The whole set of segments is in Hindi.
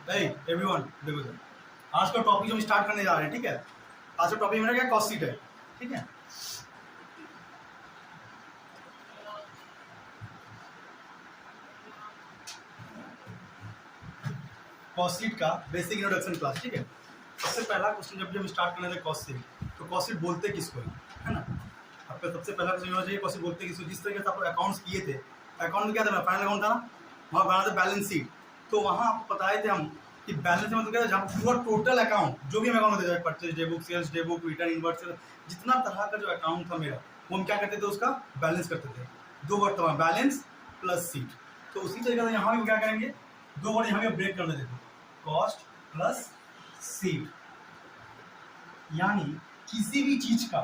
एवरीवन देखो सर, आज का टॉपिक जो हम स्टार्ट करने जा रहे हैं, ठीक है। आज का टॉपिक मेरा क्या कॉस्ट शीट है, ठीक है। कॉस्ट शीट का बेसिक इंट्रोडक्शन क्लास, ठीक है। सबसे पहला क्वेश्चन जब हम स्टार्ट करने थे कॉस्ट शीट, तो कॉस्ट शीट बोलते किसको है ना। आपका सबसे पहला क्वेश्चन होना चाहिए कॉस्ट शीट बोलते किसको। जिस तरीके से आप अकाउंट्स किए थे, अकाउंट में क्या था, फाइनल अकाउंट था ना, वहाँ बनाते बैलेंस शीट। तो वहाँ आपको बताए थे हम कि बैलेंस मतलब क्या था, जहाँ पूरा टोटल अकाउंट जो भी हम अकाउंट होते थे, purchase day book, sales day book, return, inverse, जितना तरह का जो अकाउंट था मेरा, वो हम क्या करते थे, उसका बैलेंस करते थे। दो वर्ड था बैलेंस प्लस शीट। तो उसी तरीके से यहाँ भी क्या करेंगे, दो वर्ड यहाँ भी ब्रेक कर देते थे, कॉस्ट प्लस शीट। यानी किसी भी चीज का,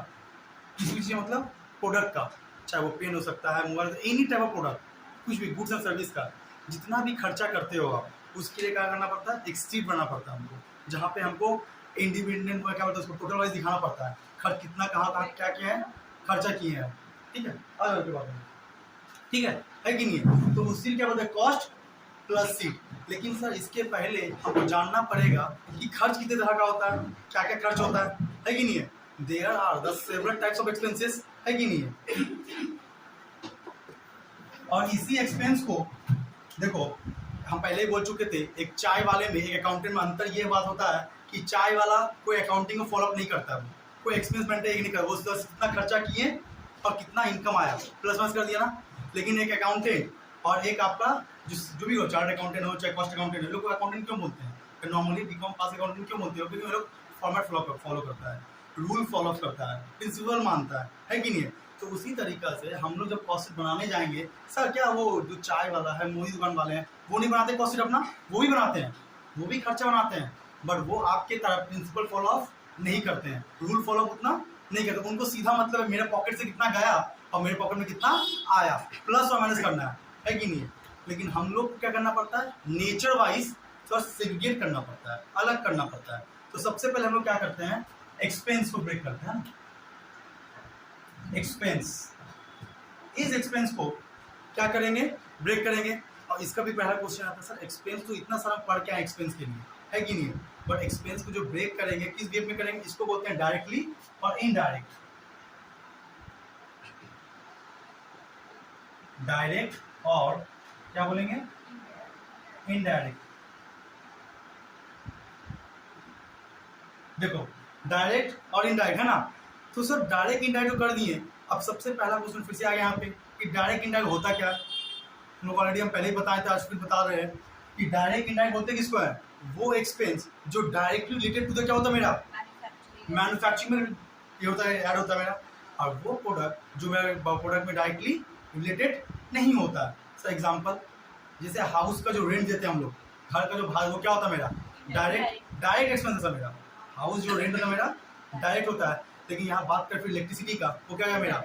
किसी भी चीज मतलब प्रोडक्ट का, चाहे वो पेन हो सकता है, mobile, any type of product, कुछ भी गुड्स एंड सर्विस का जितना भी खर्चा करते हो आप, उसके लिए क्या करना पड़ता है, एक शीट बनाना पड़ता है हमको, जहाँ पे हमको इंडिपेंडेंट क्या बोलते हैं उसको, टोटल वाइज दिखाना पड़ता है, खर्च कितना कहाँ क्या क्या है, खर्चा किए हैं, ठीक है। आ जाओ के बात में, ठीक है कि नहीं है। तो उसी क्या बोलते हैं, कॉस्ट प्लस शीट। लेकिन सर इसके पहले हमको जानना पड़ेगा कि खर्च कितने तरह का होता है, क्या क्या खर्च होता है कि नहीं है। There are the several types of expenses, है कि नहीं है। और इसी एक्सपेंस को देखो, हम पहले ही बोल चुके थे, एक चाय वाले में, एक अकाउंटेंट में अंतर ये बात होता है कि चाय वाला कोई अकाउंटिंग को फॉलोअप नहीं करता, वो कोई एक्सपेंस मेंटेन नहीं करता, वो कितना खर्चा किए और कितना इनकम आया प्लस माइनस कर दिया ना। लेकिन एक अकाउंटेंट और एक आपका जो भी हो, चार्ट अकाउंटेंट हो चाहे कॉस्ट अकाउंटेंट हो, लोग अकाउंटेंट क्यों बोलते हैं, नॉर्मली बीकॉम पास अकाउंटेंट क्यों बोलते हो, क्योंकि वो लोग फॉर्मेट फॉलो करता है, रूल फॉलो करता है, प्रिंसिपल मानता है कि नहीं है। तो उसी तरीका से हम लोग जब कॉस्ट शीट बनाने जाएंगे, सर क्या वो जो चाय वाला है, मूवी दुकान वाले हैं, वो नहीं बनाते कॉस्ट शीट अपना, वो भी बनाते हैं, वो भी खर्चा बनाते हैं, बट वो आपके तरह प्रिंसिपल फॉलो ऑफ नहीं करते हैं, रूल फॉलो उतना नहीं करते। उनको सीधा मतलब है मेरे पॉकेट से कितना गया और मेरे पॉकेट में कितना आया, प्लस और माइनस करना है कि नहीं है। लेकिन हम लोग को क्या करना पड़ता है, नेचर वाइज थोड़ा सेग्रीगेट करना पड़ता है, अलग करना पड़ता है। तो सबसे पहले हम लोग क्या करते हैं, एक्सपेंस को ब्रेक करते हैं ना। एक्सपेंस, इस एक्सपेंस को क्या करेंगे, ब्रेक करेंगे। और इसका भी पहला क्वेश्चन आता है, सर एक्सपेंस तो इतना सारा पढ़ के एक्सपेंस के लिए, है कि नहीं है। बट एक्सपेंस को जो ब्रेक करेंगे किस वे में करेंगे, इसको बोलते हैं डायरेक्टली और इनडायरेक्ट। डायरेक्ट और क्या बोलेंगे, इनडायरेक्ट। देखो डायरेक्ट और इनडायरेक्ट है ना। तो सर डायरेक्ट इनडायरेक्ट कर दिए। अब सबसे पहला क्वेश्चन फिर से आ गया यहाँ पे कि डायरेक्ट इनडायरेक्ट होता क्या। ऑलरेडी हम पहले ही बताए थे, आज फिर बता रहे हैं कि डायरेक्ट इनडायरेक्ट होते किसको है, वो एक्सपेंस जो डायरेक्टली रिलेटेड टू द क्या होता है, मेरा मैन्युफैक्चरिंग में ये होता है, ऐड होता है मेरा। और वो प्रोडक्ट जो मेरा प्रोडक्ट में डायरेक्टली रिलेटेड नहीं होता है। सर एग्जांपल, जैसे हाउस का जो रेंट देते हैं हम लोग, घर का जो भाड़ा, वो क्या होता है मेरा डायरेक्ट एक्सपेंस है मेरा। हाउस जो रेंट होता है मेरा डायरेक्ट होता है। लेकिन यहाँ बात करें फिर इलेक्ट्रिसिटी का, वो क्या है मेरा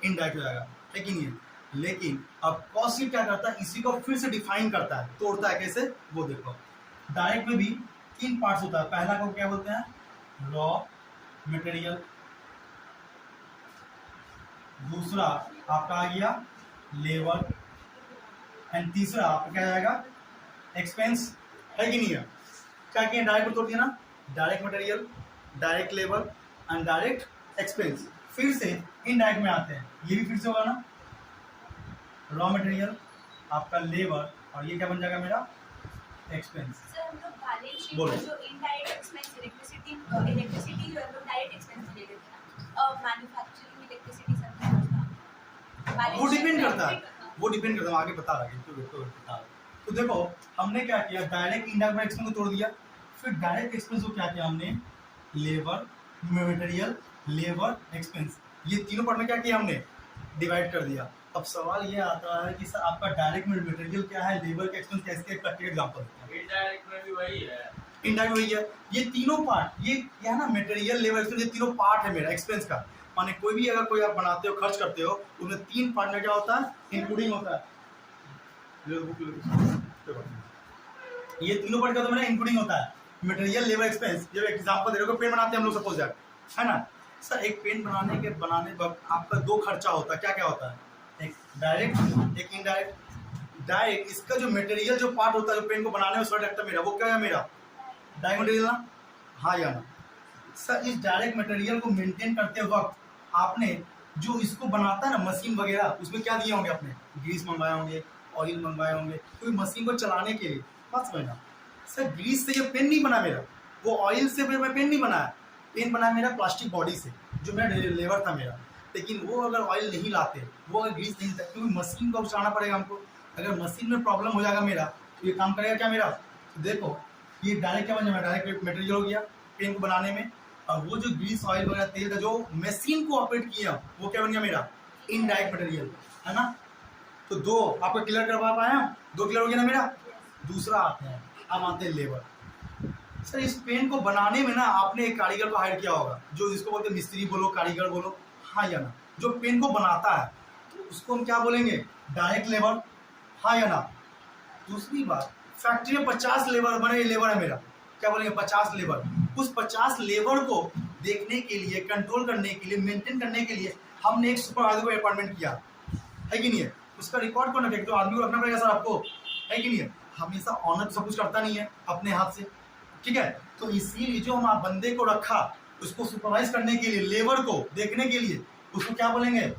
इनडायरेक्ट हो जाएगा, है कि नहीं है। लेकिन अब कॉस्ट शीट क्या करता है, इसी को फिर से डिफाइन करता है, तोड़ता है कैसे, वो देखो। डायरेक्ट में भी तीन पार्ट्स होता है। पहला को क्या बोलते हैं, रॉ मटेरियल। दूसरा आपका आ गया लेबर, एंड तीसरा आपका क्या जाएगा, एक्सपेंस, है कि नहीं है। क्या किया, डायरेक्ट को तोड़ दिया ना, direct material, direct labour and direct expense. फिर से इनडायरेक्ट में आते हैं, ये भी फिर से होगा ना, रॉ मटेरियल, आपका लेबर, और ये क्या बन जाएगा मेरा एक्सपेंस। सर हम लोग बैलेंस शीट बोलो। में जो इनडायरेक्ट एक्सपेंस, इलेक्ट्रिसिटी जो हम लोग डायरेक्ट एक्सपेंस ले लेते हैं ना, और मैन्युफैक्चरिंग इलेक्ट्रिसिटी सब वो डिपेंड करता है, वो डिपेंड करता है, आगे बता रहा है तो बता रहा। तो देखो हमने क्या किया, डायरेक्ट इनडायरेक्ट एक्सपेंस को तोड़ दिया। फिर डायरेक्ट एक्सपेंस को क्या किया हमने, लेबर मटेरियल लेबर एक्सपेंस, ये तीनों पार्ट में क्या किया हमने, डिवाइड कर दिया। अब सवाल ये आता है कि सर आपका डायरेक्ट मटेरियल क्या है, लेबर का एक्सपेंस कैसे, एक प्रैक्टिकल एग्जांपल है। इनडायरेक्ट में भी वही है, इनडायरेक्ट वही है। ये तीनों पार्ट, ये क्या है ना, मटेरियल लेबर एक्सपेंस, ये तीनों पार्ट है मेरा एक्सपेंस का। माने कोई भी अगर कोई आप बनाते हो, खर्च करते हो, उनमें तीन पार्ट में क्या होता है, इंक्लूडिंग होता है। ये तीनों पार्ट का तो मेरा इंक्लूडिंग होता है, मटेरियल लेबर एक्सपेंस। जब एग्जांपल दे रहे हो, पेन बनाते हैं हम लोग सपोज दैट, है ना। सर एक पेन बनाने वक्त आपका दो खर्चा होता है, क्या क्या होता है, एक डायरेक्ट एक इनडायरेक्ट। डायरेक्ट इसका जो मटेरियल जो पार्ट होता है जो पेन को बनाने में उसका लगता है मेरा, वो क्या है मेरा डायरेक्ट मटेरियल ना, हाँ या ना। सर इस डायरेक्ट मटेरियल को मेंटेन करते वक्त आपने जो इसको बनाता है ना मशीन वगैरह, उसमें क्या दिए होंगे आपने, ग्रीस मंगवाए होंगे, ऑयल मंगवाए होंगे, कोई मशीन को चलाने के लिए। बात समझना सर, ग्रीस से ये पेन नहीं बना मेरा, वो ऑयल से मैं पेन नहीं बनाया, पेन बनाया मेरा प्लास्टिक बॉडी से जो मेरा लेबर था मेरा। लेकिन वो अगर ऑयल नहीं लाते, वो अगर ग्रीस नहीं था, क्योंकि मशीन को चलाना पड़ेगा हमको। अगर मशीन में प्रॉब्लम हो जाएगा मेरा तो ये काम करेगा क्या मेरा। तो देखो ये डायरेक्ट क्या बन जाएगा, डायरेक्ट मटेरियल हो गया पेन को बनाने में, और वो जो ग्रीस ऑयल वगैरह तेल का जो मशीन को ऑपरेट किया वो क्या बन गया मेरा इनडायरेक्ट मटेरियल, है ना। तो दो आपको क्लियर करवा पाया हम, दो क्लियर हो गया ना मेरा। दूसरा आते हैं, अब आते हैं लेबर। सर इस पेन को बनाने में ना आपने एक कारीगर को हायर किया होगा, जो जिसको बोलते हैं मिस्त्री बोलो कारीगर बोलो, हाँ या ना। जो पेन को बनाता है उसको हम क्या बोलेंगे, डायरेक्ट लेबर, हाँ या ना। दूसरी बात, फैक्ट्री में 50 लेबर बने, लेबर है मेरा, क्या बोलेंगे 50 लेबर। उस 50 लेबर को देखने के लिए, कंट्रोल करने के लिए, मेंटेन करने के लिए हमने एक सुपरवाइजर को अपॉइंटमेंट किया, है कि नहीं है। उसका रिकॉर्ड कौन रखेगा, तो आदमी को रखना पड़ेगा सर आपको, है कि नहीं है। हमेशा ऑनर सब कुछ करता नहीं है अपने हाथ से, ठीक है। तो इसीलिए जो हम बंदे को रखा उसको सुपरवाइज करने के लिए, लेबर को देखने के लिए, उसको क्या बोलेंगे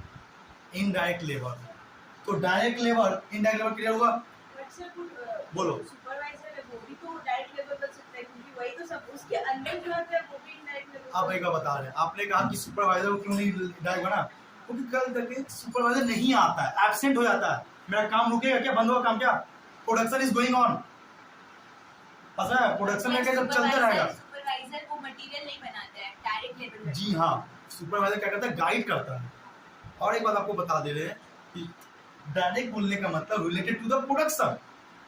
इनडायरेक्ट लेबर। तो direct labour indirect labour clear हुआ, बोलो। सुपरवाइजर है वो भी तो डायरेक्ट लेवल कर सकता है, क्योंकि वही तो सब उसके अंदर जो होता है वो भी इनडायरेक्ट लेवल। आप एक बता रहे हैं, आपने कहा कि सुपरवाइजर को क्यों नहीं डायरेक्ट बना, क्योंकि कल तक सुपरवाइजर नहीं आता है, एब्सेंट हो जाता है, मेरा काम रुकेगा क्या, बंद होगा काम क्या, प्रोडक्शन इज गोइंग ऑन, पता है प्रोडक्शन में क्या जब चलता रहेगा। सुपरवाइजर वो मटेरियल नहीं बनाता है, डायरेक्ट लेवल। जी हाँ, सुपरवाइजर क्या करता है, गाइड करता है। और एक बात आपको बता दे रहे हैं कि डायरेक्ट बोलने का मतलब रिलेटेड टू द प्रोडक्शन,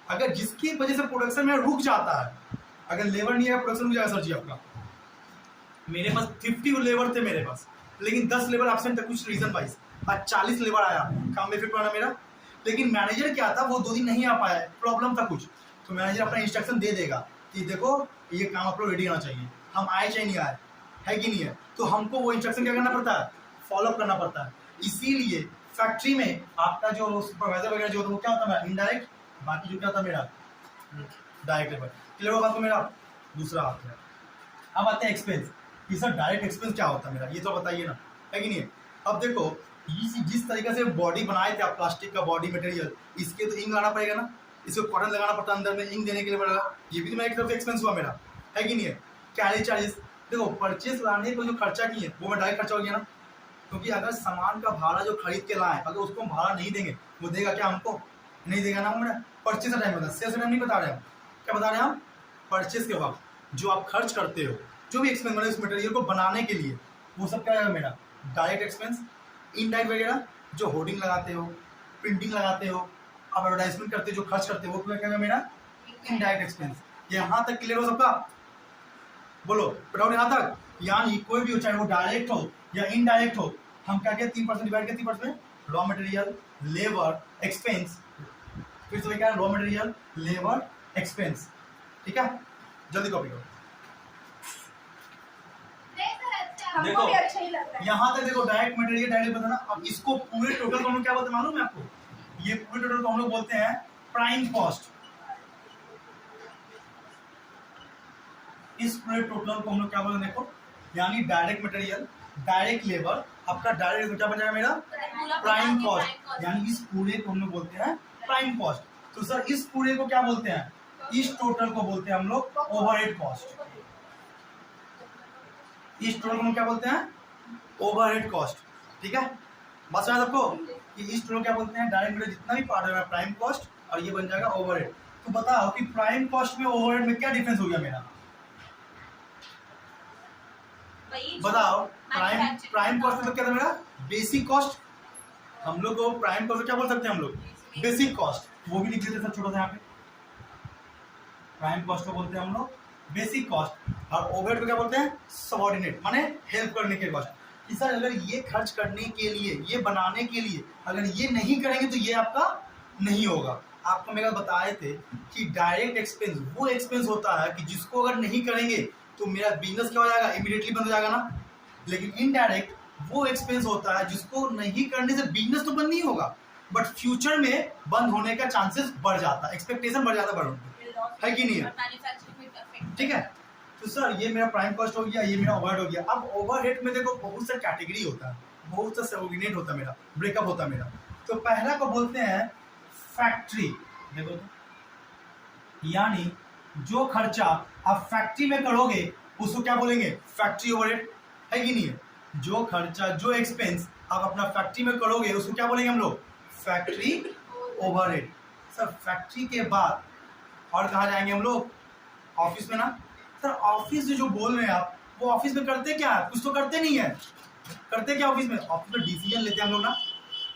अगर जिसकी वजह से प्रोडक्शन में रुक जाता है, अगर लेबर नहीं है प्रोडक्शन रुक जाएगा। सर जी आपका, मेरे पास 50 लेबर थे मेरे पास, लेकिन 10 लेबर एब्सेंट थे कुछ रीजन वाइज, आज 40 लेबर आया, काम में फिट बना मेरा। लेकिन मैनेजर क्या था, वो 2 दिन नहीं आ पाया, प्रॉब्लम था कुछ, तो मैनेजर अपना इंस्ट्रक्शन दे देगा कि देखो ये काम आप लोग रेडी होना चाहिए, हम आए चाहे नहीं आए, है कि नहीं है। तो हमको वो इंस्ट्रक्शन क्या करना पड़ता है, फॉलोअप करना पड़ता है। इसीलिए फैक्ट्री में आपका जो सुपरवाइजर वगैरह जो होता है वो क्या होता है इनडायरेक्ट, बाकी जो क्या होता है मेरा डायरेक्ट लेबर। क्लियर होगा तो मेरा दूसरा आता है। अब आते हैं एक्सपेंस, कि सर डायरेक्ट एक्सपेंस क्या होता है मेरा, ये तो बताइए ना, है कि नहीं। अब देखो जिस तरीके से बॉडी बनाए थे आप, प्लास्टिक का बॉडी मटेरियल, इसके तो इंक लाना पड़ेगा ना, इसको कॉटन लगाना पड़ता है अंदर में, इंक देने के लिए पड़ेगा, ये भी तो मेरा एक तरफ से एक्सपेंस हुआ मेरा, है कि नहीं है। कैरेज चार्जेस, देखो परचेस लाने को जो खर्चा किए वो मैं डायरेक्ट खर्चा हो गया ना, क्योंकि अगर सामान का भाड़ा जो खरीद के लाए, अगर उसको हम भाड़ा नहीं देंगे वो देगा क्या हमको, नहीं देगा ना। मेरा परचेस का टाइम होता है, सेल्स टाइम नहीं बता रहे हम, क्या बता रहे हैं हम, परचेस के वक्त जो आप खर्च करते हो, जो भी एक्सपेंस बने उस मटेरियल को बनाने के लिए, वो सब क्या है मेरा डायरेक्ट एक्सपेंस। इनडायरेक्ट वगैरह जो होर्डिंग लगाते हो, प्रिंटिंग लगाते हो, आप एडवर्टाइजमेंट करते हो, जो खर्च करते हो, वो क्या है मेरा इनडायरेक्ट एक्सपेंस। यहाँ तक क्लियर हो सबका, बोलो बताओ यहाँ तक। यानी कोई भी हो, चाहे वो डायरेक्ट हो या इनडायरेक्ट हो, हम क्या कहते हैं 3% डिवाइड करते 3% रॉ मटेरियल लेबर एक्सपेंस, फिर से क्या है रॉ मटेरियल लेबर एक्सपेंस, ठीक है। जल्दी कॉपी करो। हमको देखो, भी अच्छा ही लगता है। यहाँ तक देखो डायरेक्ट मटेरियल डायरेक्ट बताना। अब इसको पूरे टोटल को हम लोग क्या बोलते हैं मालूम है आपको, ये पूरे टोटल को हम लोग बोलते हैं प्राइम कॉस्ट। इस पूरे टोटल को हम लोग क्या बोलते हैं, देखो यानी डायरेक्ट मटेरियल डायरेक्ट लेबर, आपका डायरेक्ट क्या बन जाएगा मेरा प्राइम कॉस्ट, यानी इस पूरे को हम लोग बोलते हैं प्राइम कॉस्ट। तो सर इस पूरे को क्या बोलते हैं, इस टोटल को बोलते हैं हम लोग ओवरहेड कॉस्ट। इस टोटल को हम क्या बोलते हैं ओवरहेड कॉस्ट, ठीक है। बात समझ सबको कि इस टोटल क्या बोलते हैं डायरेक्ट मटेरियल जितना भी पार्ट है प्राइम कॉस्ट, और ये बन जाएगा ओवरहेड। तो बताओ कि प्राइम कॉस्ट में ओवरहेड में क्या डिफरेंस हो गया मेरा, बताओ। प्राइम कॉस्ट मतलब क्या था मेरा बेसिक कॉस्ट, हम लोग को प्राइम कॉस्ट क्या बोल सकते हैं हम लोग बेसिक कॉस्ट, वो भी लिख देते हैं सब छोटा सा यहाँ पे। प्राइम कॉस्ट को बोलते हैं हम लोग बेसिक कॉस्ट, और ओवरहेड को क्या बोलते हैं सबऑर्डिनेट, माने हेल्प करने के कॉस्ट। कि सर अगर ये खर्च करने के लिए, ये बनाने के लिए अगर ये नहीं करेंगे तो ये आपका नहीं होगा। आपको मेरा बताए थे कि डायरेक्ट एक्सपेंस वो एक्सपेंस होता है कि जिसको अगर नहीं करेंगे तो मेरा बिजनेस क्या हो जाएगा, इमीडिएटली बंद हो जाएगा ना। लेकिन इनडायरेक्ट वो एक्सपेंस होता है जिसको नहीं करने से बिजनेस तो बंद नहीं होगा, बट फ्यूचर में बंद होने का चांसेस बढ़ जाता है, एक्सपेक्टेशन बढ़ जाता है कि नहीं है? मैन्युफैक्चरिंग में अफेक्ट ठीक है। तो सर ये मेरा प्राइम कॉस्ट हो गया, ये मेरा ओवरहेड हो गया। अब ओवरहेड में देखो बहुत सा कैटेगरी होता है, बहुत सा सबऑर्डिनेट होता है, मेरा ब्रेकअप होता है मेरा। तो पहला को बोलते हैं फैक्ट्री। देखो तो, यानी जो खर्चा आप फैक्ट्री में करोगे उसको क्या बोलेंगे? फैक्ट्री ओवरहेड, है कि नहीं है? जो खर्चा, जो एक्सपेंस आप अपना फैक्ट्री में करोगे उसको क्या बोलेंगे हम लोग? Factory overhead. सर फैक्ट्री के बाद और कहाँ जाएंगे हम लोग? ऑफिस में ना। सर ऑफिस जो बोल रहे हैं आप, वो ऑफिस में करते क्या है? कुछ तो करते नहीं है। करते क्या ऑफिस में? ऑफिस में डिसीजन लेते हैं हम लोग ना,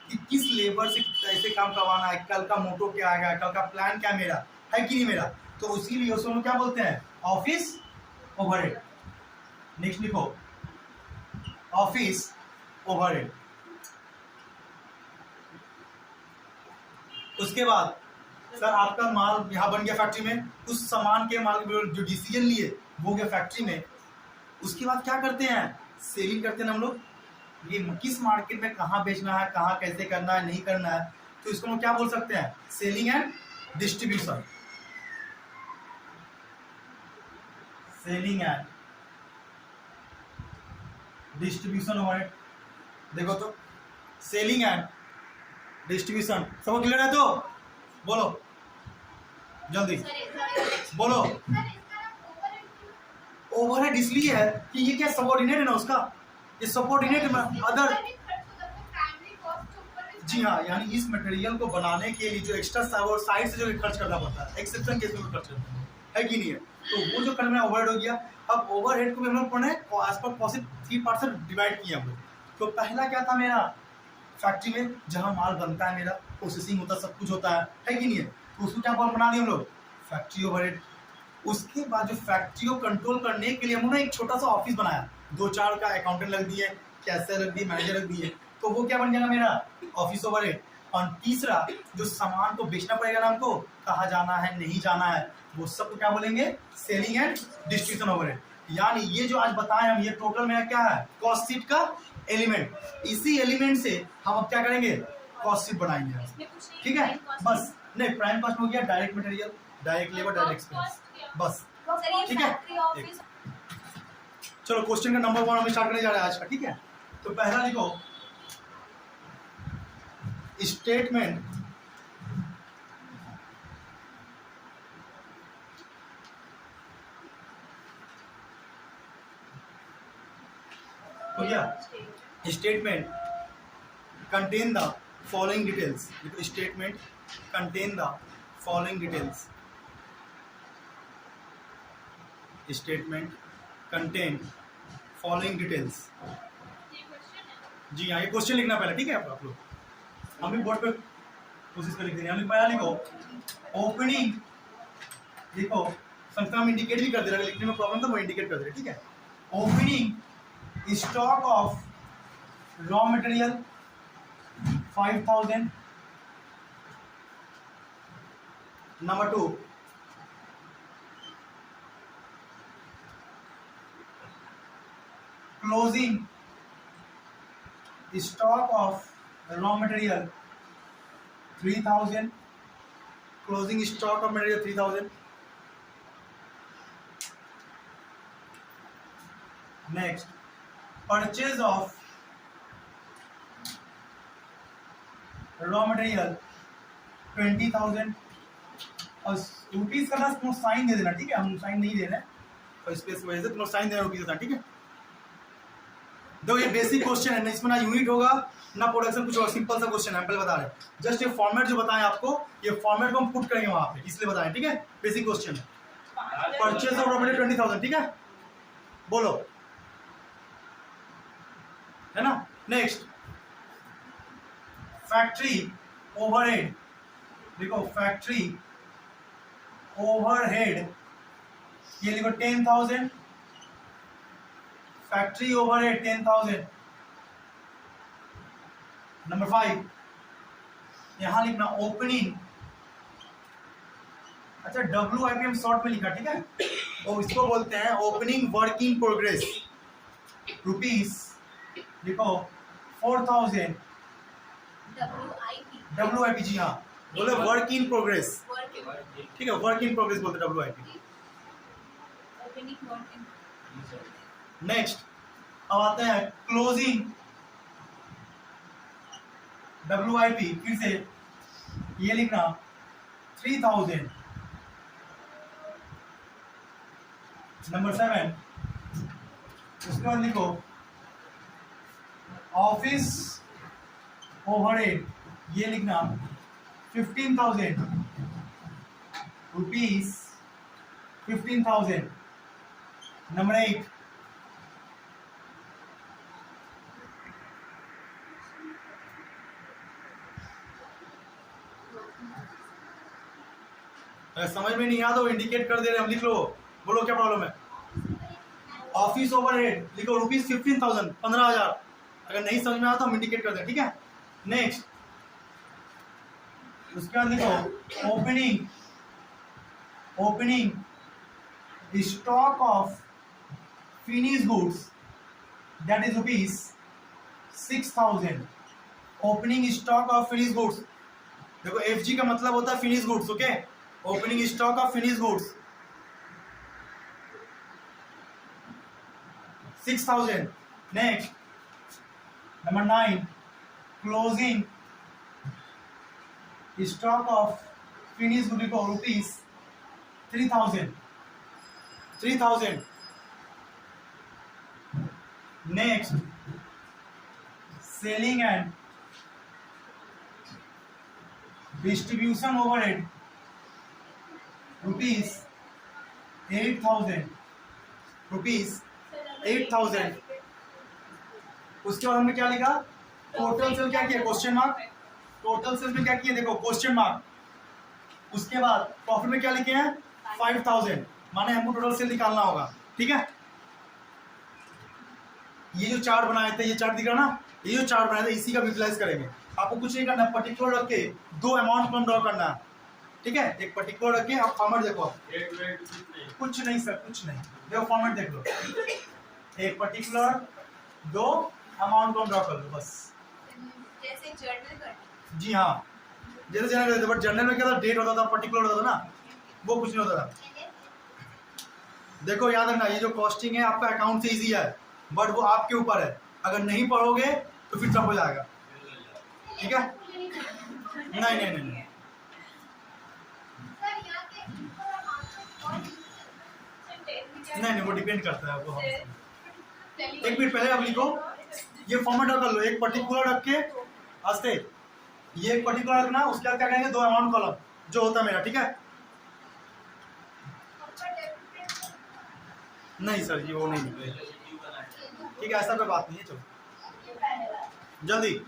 कि किस लेबर से कैसे काम करवाना है, कल का मोटो क्या आएगा, कल का प्लान क्या मेरा, है कि नहीं मेरा? तो उसी लिए उसको हम क्या बोलते हैं? Office overhead. नेक्स्ट लिखो, ऑफिस ओवरहेड। उसके बाद सर आपका माल यहाँ बन गया फैक्ट्री में, उस सामान के माल जो डिसीजन लिए वो गया फैक्ट्री में। उसके बाद क्या करते हैं? सेलिंग करते हैं हम लोग, ये किस मार्केट में कहाँ बेचना है, कहाँ कैसे करना है, नहीं करना है। तो इसको हम क्या बोल सकते हैं? Selling and distribution. Selling and distribution overhead. देखो तो, सेलिंग एंड डिस्ट्रीब्यूशन सबको क्लियर है? तो बोलो जल्दी बोलो। ओवरहेड इसलिए है कि ये क्या सबऑर्डिनेट है ना उसका, ये सबऑर्डिनेट में अदर। जी हाँ, यानी इस मटेरियल को बनाने के लिए जो एक्स्ट्रा साइड से जो खर्च करना पड़ता है, एक्सेप्शन केस में खर्च करना है कि नहीं है? तो वो जो करना ओवरहेड हो गया। अब ओवरहेड को भी हम लोग पढ़े एज पर कॉस्ट 3 पार्ट से डिवाइड किए हम लोग। तो पहला क्या था मेरा? फैक्ट्री में जहाँ माल बनता है, मेरा प्रोसेसिंग होता है, सब कुछ होता है कि नहीं है? तो उसको क्या बना दिए हम लोग? Factory overhead. उसके बाद जो फैक्ट्री को कंट्रोल करने के लिए हम लोग ने एक छोटा सा ऑफिस बनाया, 2-4 का अकाउंटेंट लग दिए, कैशियर लग दिए, मैनेजर लग दिए, तो वो क्या बन जाएगा मेरा? Office overhead. और तीसरा जो सामान को बेचना पड़ेगा ना हमको, कहाँ जाना है, नहीं जाना है, वो सब क्या बोलेंगे? Selling and distribution overhead. यानी ये जो आज बताएं हम, ये टोटल मेरा क्या है? कॉस्ट शीट का एलिमेंट। इसी एलिमेंट से हम अब क्या करेंगे? कॉस्ट शीट बनाएंगे। ठीक है, बस। नहीं, प्राइम कॉस्ट हो गया direct material, direct labour, direct expense, बस। ठीक है, चलो क्वेश्चन का नंबर 1 हम स्टार्ट करने जा रहे हैं आज का। ठीक है, तो पहला लिखो, स्टेटमेंट हो गया। Statement contain the following details. देखो, statement contain the following details. Statement contain following details. जी हाँ, ये क्वेश्चन लिखना पहले। ठीक है, आप लोग, हम भी बोर्ड पे कोशिश कर लिख देंगे। हम पहला लिखो ओपनिंग। देखो संख्या में इंडिकेट भी कर दे रहा है, लिखने में प्रॉब्लम था वो इंडिकेट कर दे रहा है। ठीक है, opening stock of raw material 5000। Number 2, closing stock of raw material 3000। Closing stock of material 3000। Next, purchase of raw material 20,000। और रुपीज का ना तुम साइन दे देना। ठीक है, हम साइन नहीं दे रहे हैं और स्पेस की वजह से तुम साइन देना रुपीज का। ठीक है, देखो ये बेसिक क्वेश्चन है ना, इसमें ना यूनिट होगा ना प्रोडक्शन, कुछ और सिंपल सा क्वेश्चन है, हम पहले बता रहे हैं। जस्ट ये फॉर्मेट जो बताएं आपको, ये फॉर्मेट को हम पुट करेंगे वहां पे, इसलिए बताएं। ठीक है, बेसिक क्वेश्चन है। Purchase of raw material 20,000। ठीक है, बोलो, है ना। Next, factory overhead. देखो फैक्ट्री ओवरहेड, ये लिखो 10,000। Factory overhead 10,000। नंबर 5, यहां लिखना ओपनिंग। अच्छा, WIP शॉर्ट में लिखा। ठीक है, और इसको बोलते हैं opening work in progress. Rupees लिखो 4,000। WIP, जी हाँ, बोले वर्क इन प्रोग्रेस, वर्क ठीक है, वर्क इन प्रोग्रेस बोलते हैं WIP। ओपनिंग वर्क नेक्स्ट अब आते हैं क्लोजिंग WIP, फिर से ये लिखना 3000। नंबर 7, उसके बाद लिखो ऑफिस ओवरहेड, ये लिखना 15,000 रुपीज, 15,000। नंबर 8, अगर समझ में नहीं आया तो इंडिकेट कर दे रहे हम, लिख लो, बोलो क्या प्रॉब्लम है। ऑफिस ओवरहेड लिखो रुपीज 15,000, 15,000। अगर नहीं समझ में आया तो हम इंडिकेट कर दें, ठीक है। नेक्स्ट उसके बाद लिखो opening stock of finish goods, that is rupees 6,000। Opening stock of finish goods, देखो FG का मतलब होता है finish goods, okay. Opening stock of finish goods 6,000। Next number 9, closing stock of finish good को rupees 3,000। Next selling and distribution overhead rupees 8,000, rupees 8,000। उसके बाद हमने क्या लिखा, टोटल सेल क्या किया, क्वेश्चन मार्क। टोटल सेल में क्या किया, देखो क्वेश्चन मार्क। उसके बाद प्रॉफिट में क्या लिखे हैं 5,000, माने हमको टोटल सेल निकालना होगा, ठीक है। ये जो चार्ट बनाए थे, ये चार्ट दिख रहा ना, ये जो चार्ट बनाए थे इसी का यूटिलाइज करेंगे। आपको कुछ नहीं करना, पर्टिकुलर रख के 2 अमाउंट कम ड्रॉ करना है, ठीक है। एक पर्टिकुलर रख के आप फॉर्मेट देखो, कुछ नहीं सर, कुछ नहीं, देखो फॉर्मेट देख लो, एक पर्टिकुलर 2 अमाउंट कम ड्रॉ कर लो बस। जैसे जर्नल करना। जी हाँ, जैसे जर्नल करते, बट जर्नल में क्या था, डेट होता था, पर्टिकुलर होता था ना, वो कुछ नहीं होता था। देखो याद रखना, ये जो कॉस्टिंग है आपका अकाउंट से इजी है, बट वो आपके ऊपर है, अगर नहीं पढ़ोगे तो फिर सब हो जाएगा, ठीक है। नहीं, वो डिपेंड करता है, वो हम एक मिनट पहले आप लिखो, ये फॉर्मेट कर लो, एक पर्टिकुलर रख के आस्ते, ये एक पर्टिकुलर रखना, उसके बाद क्या करेंगे 2 अमाउंट कॉलम जो होता है मेरा, ठीक है। नहीं सर जी, वो नहीं निकलेगा, ठीक है, ऐसा कोई बात नहीं है, चलो जल्दी।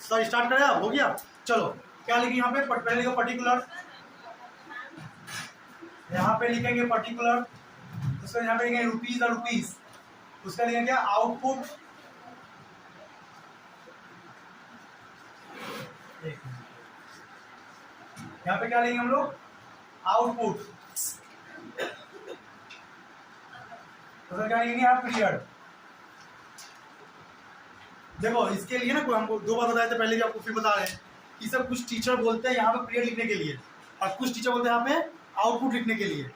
सर स्टार्ट करें, हो गया, चलो क्या लिखेंगे यहाँ पे, पहले लिखो पर्टिकुलर, यहाँ पे लिखेंगे पर्टिकुलर, उसके यहाँ पे लिखेंगे रुपीज और रुपीज, उसका लिखेंगे क्या आउटपुट, यहाँ पे क्या लिखेंगे हम लोग आउटपुट, उसका क्या लिखेंगे आप पीरियड। देखो इसके लिए ना कोई हमको 2 बार बताए थे पहले भी, आपको फिर बता रहे हैं कि सब कुछ टीचर बोलते हैं यहाँ पे पीरियड लिखने के लिए, और कुछ टीचर बोलते हैं यहाँ पे आउटपुट लिखने के लिए,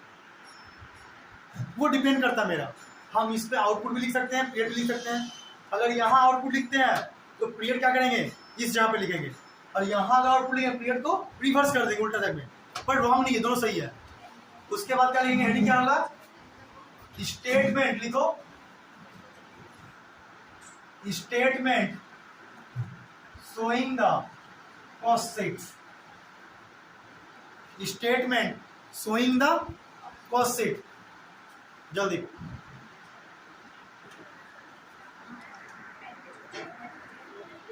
वो डिपेंड करता है मेरा। हम इस पे आउटपुट भी लिख सकते हैं, पीरियड भी लिख सकते हैं। अगर यहाँ आउटपुट लिखते हैं तो पीरियड क्या करेंगे, इस जगह पे लिखेंगे, और यहाँ अगर आउटपुट लिखेंगे पीरियड को रिवर्स कर देंगे उल्टा साइड में, पर रॉन्ग नहीं है, दोनों सही है। उसके बाद क्या लिखेंगे, हेडिंग क्या होगा, स्टेटमेंट लिखो, statement showing the cost sheets, statement showing the cost sheet, जल्दी।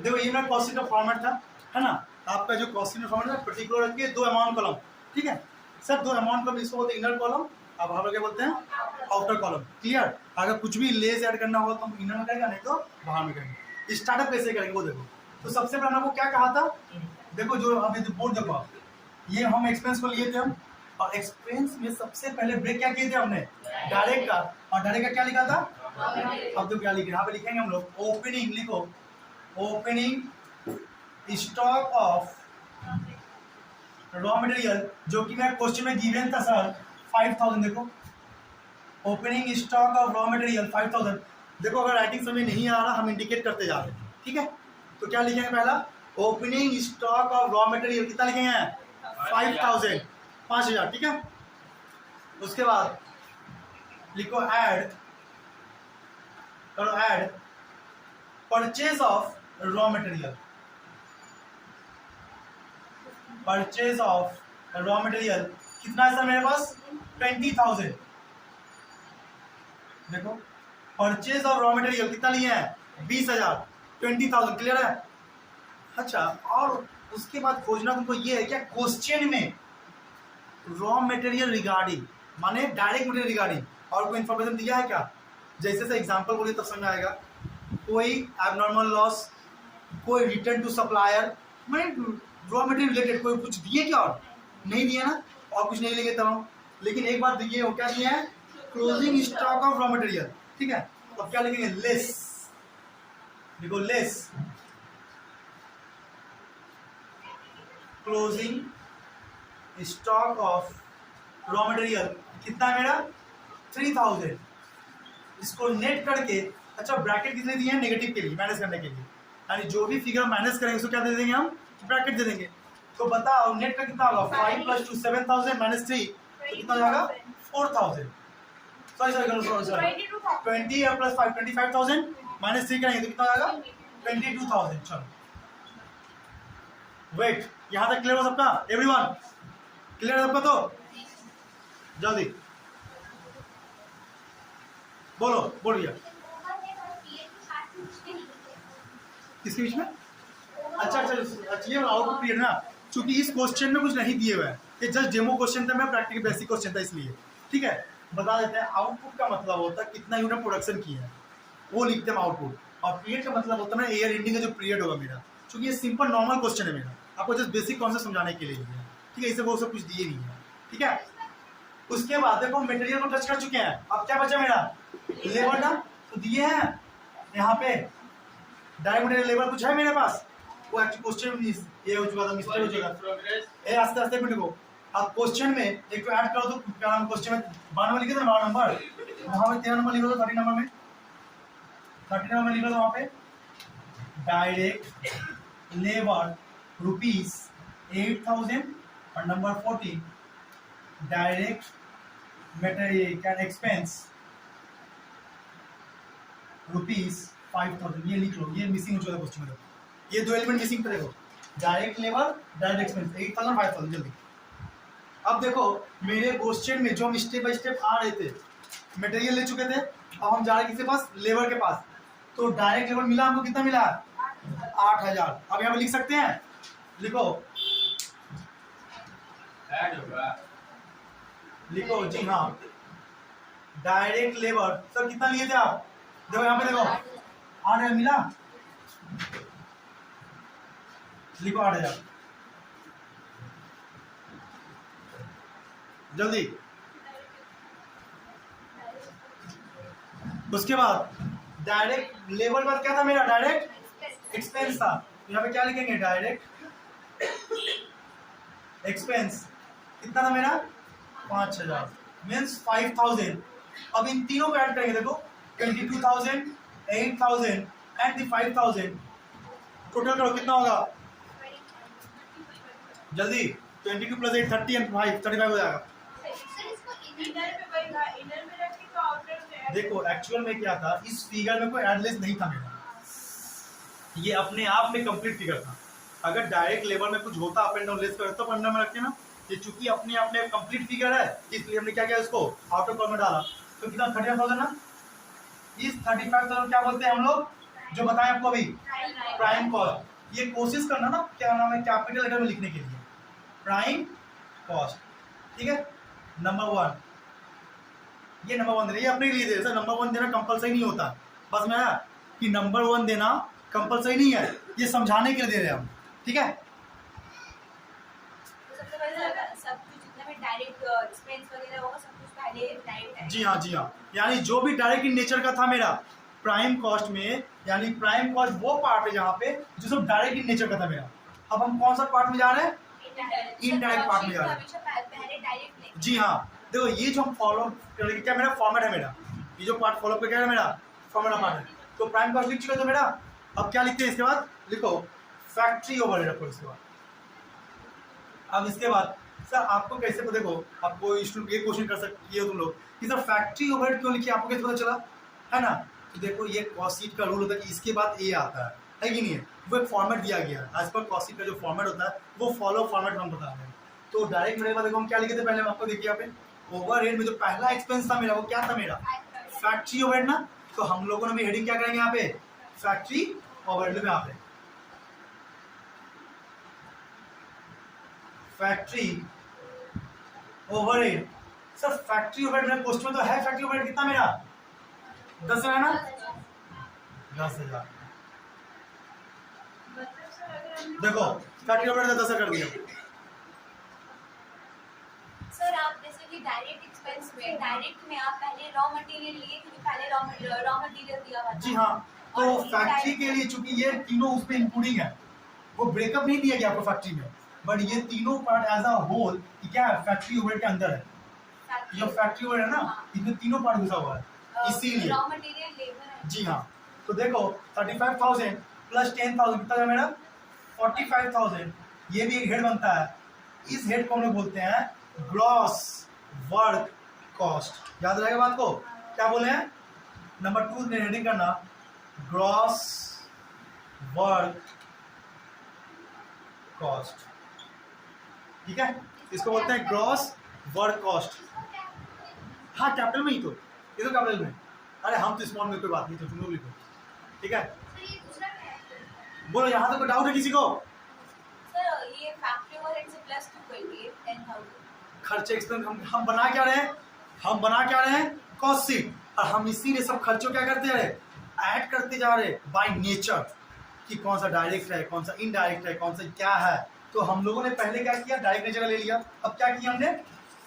देखो ये मेरा कॉस्ट शीट का फॉर्मेट था, है ना। आपका जो कॉस्ट शीट का फॉर्मेट है पर्टिकुलर रखिए 2 अमाउंट कॉलम, ठीक है सर। 2 अमाउंट कॉलम इसको बोलते हैं इनर कॉलम, अब हम लोग क्या बोलते हैं आउटर कॉलम, क्लियर। अगर कुछ भी लेस ऐड करना हो तो हम इनर में करेंगे, नहीं तो बाहर में करेंगे। स्टार्टअप कैसे करेंगे वो देखो। तो सबसे पहले आपको क्या कहा था, देखो जो अभी बोर्ड देखो आप, ये हम एक्सपेंस को लिए थे हम, और एक्सपेंस में सबसे पहले ब्रेक क्या किए थे हमने, डायरेक्ट का, और डायरेक्ट का क्या लिखा था, अब तो क्या लिखे, यहाँ पे लिखेंगे हम लोग ओपनिंग, लिखो opening stock of raw material, जो कि मैं क्वेश्चन में गिवन था सर 5000। देखो opening stock of raw material 5000। देखो अगर राइटिंग समय नहीं आ रहा हम इंडिकेट करते जा रहे हैं, ठीक है। तो क्या लिखेंगे पहला, opening stock of raw material कितना लिखेंगे, 5000, 5000, ठीक है। उसके बाद लिखो ऐड, करो add purchase of raw material, purchase of raw material कितना है सर मेरे पास, 20000। देखो परचेज ऑफ रॉ मटेरियल कितना लिए हैं, 20000, 20000, क्लियर है। अच्छा, और उसके बाद खोजना तुमको ये है क्या, क्वेश्चन में रॉ मटेरियल रिगार्डिंग माने डायरेक्ट मटेरियल रिगार्डिंग और कोई इन्फॉर्मेशन दिया है क्या, जैसे से एग्जांपल बोलिए तब समझ में आएगा। कोई एबनॉर्मल लॉस, कोई रिटर्न टू सप्लायर, माने रॉ मटेरियल रिलेटेड कोई कुछ दिए क्या, और नहीं दिए ना, और कुछ नहीं लेंगे तमाम, लेकिन एक बात दिए हो, क्या दिए हैं, closing stock of raw material, ठीक है। अब क्या लिखेंगे, लेस, देखो less closing stock of raw material कितना है मेरा, 3000। इसको नेट करके, अच्छा ब्रैकेट कितने दिए हैं, नेगेटिव के लिए, माइनस करने के लिए, यानी जो भी फिगर माइनस करेंगे उसको क्या दे देंगे हम, ब्रैकेट दे देंगे। तो बताओ नेट का कितना होगा, 5 + 2 7000 - 3 तो कितना जाएगा, 4000, सॉरी 20 + 5 25000 - 3 करेंगे तो कितना जाएगा, 22000। चलो वेट, यहाँ तक क्लियर हो सबका, एवरीवन क्लियर है सबका, तो जल्दी बोलो, बोलिए किसके बीच में, अच्छा, ये आउटपुट पीरियड ना, क्योंकि इस क्वेश्चन में कुछ नहीं दिए हुए हैं, ये जस्ट डेमो क्वेश्चन था, मैं प्रैक्टिकल बेसिक क्वेश्चन था इसलिए, ठीक है। बता देते हैं आउटपुट का मतलब होता है कितना यूनिट प्रोडक्शन किया है, वो लिखते हैं आउटपुट, और पीरियड का मतलब होता है ना ईयर एंडिंग का जो पीरियड होगा मेरा, क्योंकि ये सिंपल नॉर्मल क्वेश्चन है मेरा, आपको जस्ट बेसिक कॉन्सेप्ट समझाने के लिए है, ठीक है। इसे वो सब कुछ दिए नहीं है, ठीक है। उसके बाद देखो मटेरियल को टच कर चुके हैं, अब क्या बचा मेरा, लेबर ना, तो दिए हैं यहाँ पे डायरेक्ट मटेरियल लेबर कुछ है मेरे पास, वो एक्चुअली क्वेश्चन ये हो चुका था, मिस्टेक हो चुका, ए आस्ते आस्ते मिनट को। अब क्वेश्चन में एक तो ऐड करो तो क्या नाम, क्वेश्चन में 12 में लिखे थे, 12 नंबर, वहाँ पे 13 नंबर लिखो, 30 नंबर में, 30 नंबर लिखो, वहाँ पे डायरेक्ट लेबर ₹8000 और नंबर 14 डायरेक्ट मटेरियल क्या एक्सपेंस ₹5000, ये लिख लो, ये मिसिंग हो चुका है क्वेश्चन में, ये दो एलिमेंट मिसिंग थे, देखो डायरेक्ट लेबर डायरेक्ट एक्सपेंस 8000 5000, जल्दी। अब देखो मेरे क्वेश्चन में जो हम स्टेप बाय स्टेप आ रहे थे, मटेरियल ले चुके थे, अब हम जा रहे किसके पास, लेबर के पास, तो डायरेक्ट लेबर मिला हमको कितना मिला, 8000। अब यहाँ पे लिख सकते हैं, लिखो लिखो जी हाँ, डायरेक्ट लेबर सर कितना लिए थे आप, देखो यहाँ पे देखो 8000 मिला, लिखो 8000 जल्दी। उसके बाद डायरेक्ट लेबर बाद क्या था मेरा, डायरेक्ट एक्सपेंस था, यहाँ पे क्या लिखेंगे, डायरेक्ट एक्सपेंस कितना था मेरा, 5000 मीन्स 5000। अब इन तीनों को ऐड करेंगे, देखो 22,000 8,000 एंड 5,000 टोटल करो कितना होगा, जल्दी 22 + 8 30 एंड 5 35 हो जाएगा। इनर पे वही था, इनर में रख के तो आउटर में ऐड। देखो एक्चुअल में क्या था, इस फिगर में कोई एडलेस नहीं था मेरा, ये अपने आप में कंप्लीट फिगर था। अगर डायरेक्ट लेबर में कुछ होता अप एंड डाउन लेस करता तो अंडर में रखते ना, ये चूंकि अपने आप में कंप्लीट फिगर है इसलिए हमने क्या किया, इसको आउटर कॉलम में डाला, तो कितना 35,000 ना, इस 35,000 क्या बोलते हैं हम लोग, जो बताएं आपको अभी, प्राइम कॉस्ट। ये कोशिश करना ना क्या नाम है, कैपिटल लेटर में लिखने के लिए, प्राइम कॉस्ट, ठीक है। नंबर 1, ये नंबर 1 देना, ये अपने लिए दे सर, नंबर 1 देना कंपलसरी नहीं होता, बस मैं कि नंबर 1 देना कंपलसरी नहीं है, ये समझाने के लिए दे रहे हैं हम, ठीक है। सबसे पहले सब कुछ जितना भी डायरेक्ट एक्सपेंस वगैरह होगा सब कुछ पहले डायरेक्ट है। जी हाँ, जी हाँ। यानी जो भी डायरेक्ट इन नेचर का था मेरा प्राइम कॉस्ट में, यानी प्राइम कॉस्ट वो पार्ट है जहाँ पे जो सब डायरेक्ट इन नेचर का था मेरा। अब हम कौन सा पार्ट में जा रहे हैं? Indirect part में जा रहे हैं। हमेशा पहले डायरेक्ट लेंगे। जी हाँ, देखो ये जो हम फॉलो करेंगे क्या मेरा फॉर्मेट है मेरा, ये जो पार्ट फॉलो क्या है मेरा फॉर्मेट पार्ट है। तो प्राइम कॉस्ट लिख चुके तो मेरा, अब क्या लिखते हैं इसके बाद? लिखो फैक्ट्री ओवरहेड रखो इसके बाद। अब इसके बाद सर आपको कैसे पता, देखो आपको ये क्वेश्चन कर सकती है तुम लोग कि सर फैक्ट्री ओवरहेड क्यों लिखिए, आपको कैसे पता चला, है ना? तो देखो ये कॉस्ट शीट का रूल होता है कि इसके बाद ए आता है कि नहीं है? वो एक फॉर्मेट दिया गया है, एज पर कॉस्ट शीट का जो फॉर्मेट होता है वो फॉलो फॉर्मेट हम बता रहे हैं। तो डायरेक्ट मेरे बाद देखो हम क्या लिखे थे पहले, आपको देखिए यहाँ पे ओवरहेड में जो पहला एक्सपेंस था मेरा वो क्या था मेरा? फैक्ट्री ओवरहेड ना। तो हम लोगों ने भी हेडिंग क्या करेंगे यहाँ पे? फैक्ट्री ओवरहेड में यहाँ पे factory overhead. Sir factory overhead मेरे पोस्ट में तो है, फैक्ट्री ओवरहेड कितना मेरा? 10,000 है ना? 10,000। मतलब सर अगर हम देखो फैक्ट्री ओवरहेड 10,000 कर दिया। सर आप जैसे कि डायरेक्ट एक्सपेंस में डायरेक्ट में आप पहले रॉ मटेरियल लिए क्योंकि पहले रॉ मटेरियल दिया हुआ था। जी हाँ, तो और फैक्ट्री indirect- के लिए चूंकि ये तीनों उस पे इंक्लूडिंग है, वो ब्रेकअप नहीं दिया गया आपको फैक्ट्री में, बट ये तीनों पार्ट एज अ होल क्या है? फैक्ट्री ओवरहेड के अंदर है। ये फैक्ट्री ओवरहेड है ना, हाँ। इसमें तीनों पार्ट घुसा हुआ है इसीलिए। रॉ मटेरियल लेबर है। जी हाँ, तो देखो 35,000 प्लस 10,000 कितना है मेरा? 45,000। ये भी एक हेड बनता है, इस हेड को हम लोग बोलते हैं ग्रॉस वर्क कॉस्ट। याद रहेगा बात को? क्या बोले हैं? नंबर 2 में हेडिंग करना ग्रॉस वर्क कॉस्ट, ठीक है? इसको बोलते हैं ग्रॉस वर्क कॉस्ट। हाँ कैपिटल में ही तो, ये तो कैपिटल में। अरे हम तो स्मॉल में कोई बात नहीं, तो तुम लोग लिखो, ठीक है? सर ये दूसरा क्या है? बोलो यहाँ तक कोई डाउट है किसी को? सर ये फैक्ट्री ओवरहेड से प्लस 2 करिए 10,000। खर्चे एक्सपेंस हम बना क्या रहे हैं? हम बना क्या रहे हैं? Cost sheet. और हम इसीलिए सब खर्चों क्या करते जा रहे? ऐड करते जा रहे बाय नेचर, कि कौन सा डायरेक्ट है, कौन सा इनडायरेक्ट है, कौन सा क्या है। तो हम लोगों ने पहले क्या किया? डायरेक्ट नेचर का ले लिया। अब क्या किया हमने?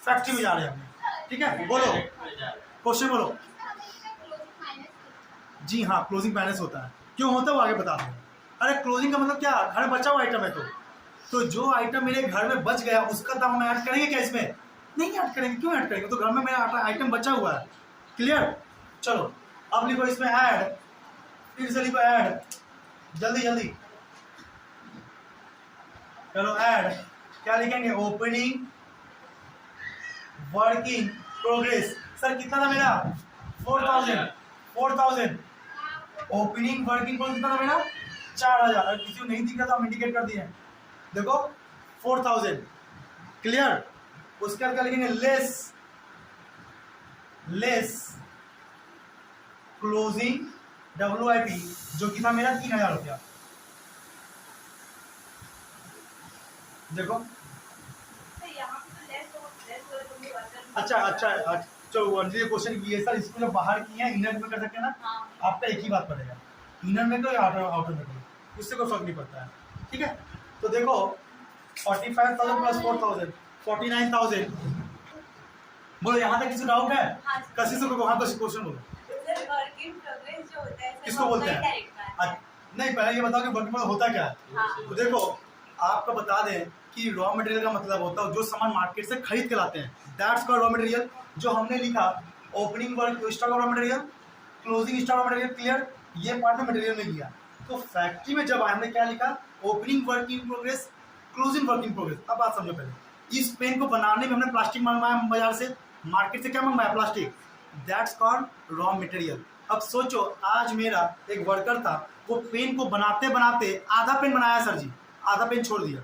फैक्ट्री में जा रहे हैं हमने, ठीक है? बोलो क्वेश्चन बोलो। जी हाँ, क्लोजिंग बैलेंस होता है। क्यों होता है वो आगे बता दूँ। अरे क्लोजिंग का मतलब क्या? घर में बचा हुआ आइटम है, तो जो आइटम मेरे घर में बच गया उसका दाम हम ऐड करेंगे क्या इसमें? नहीं ऐड करेंगे। क्यों ऐड करेंगे? तो घर में मेरा आइटम बचा हुआ है। क्लियर? चलो अब लिखो इसमें ऐड, फिर से लिखो ऐड, जल्दी जल्दी चलो ऐड। क्या लिखेंगे? Opening working progress. सर कितना था मेरा? 4,000। ओपनिंग वर्किंग प्रोग्रेस कितना था मेरा? 4,000। अगर किसी को नहीं दिख रहा तो हम इंडिकेट कर दिए, देखो 4,000। क्लियर? उसके बाद क्या लिखेंगे? लेस क्लोजिंग WIP, जो कि था मेरा 3,000 रुपया। देखो सर यहाँ पे तो लेस हो तो भी वर्कर अच्छा चलो वर्जी क्वेश्चन की है सर, इसको जब बाहर किए हैं इनर में कर सकते हैं ना? हाँ। आपका एक ही बात पड़ेगा, इनर में तो या आउटर में तो, उससे कोई फर्क नहीं पड़ता है, ठीक है? तो देखो 45,000 प्लस 4,000 49,000। बोलो यहाँ तक किसी डाउट है? हाँ। किसी से कोई? हाँ किसी क्वेश्चन बोलो। सर वर्क इन प्रोग्रेस जो होता है सर किसको बोलते हैं? नहीं पहले ये बताओ कि वर्किंग में होता क्या है? हाँ। तो देखो आपको बता दें कि रॉ मटेरियल का मतलब होता है जो सामान मार्केट से खरीद के लाते हैं, दैट्स कॉल्ड रॉ मटेरियल। जो हमने लिखा opening work stock of raw material, closing stock of material, clear? ये पार्ट में मटेरियल में लिया। तो फैक्ट्री में जब आए हमने क्या लिखा? Opening work in progress, closing work in progress. अब बात समझो पहले, इस पेन को बनाने में हमने प्लास्टिक मंगवाया बाजार से, मार्केट से क्या मंगवाया? Plastic, that's called raw material. अब सोचो आज मेरा एक वर्कर था, वो पेन को बनाते बनाते आधा पेन बनाया सर जी, आधा पेन छोड़ दिया।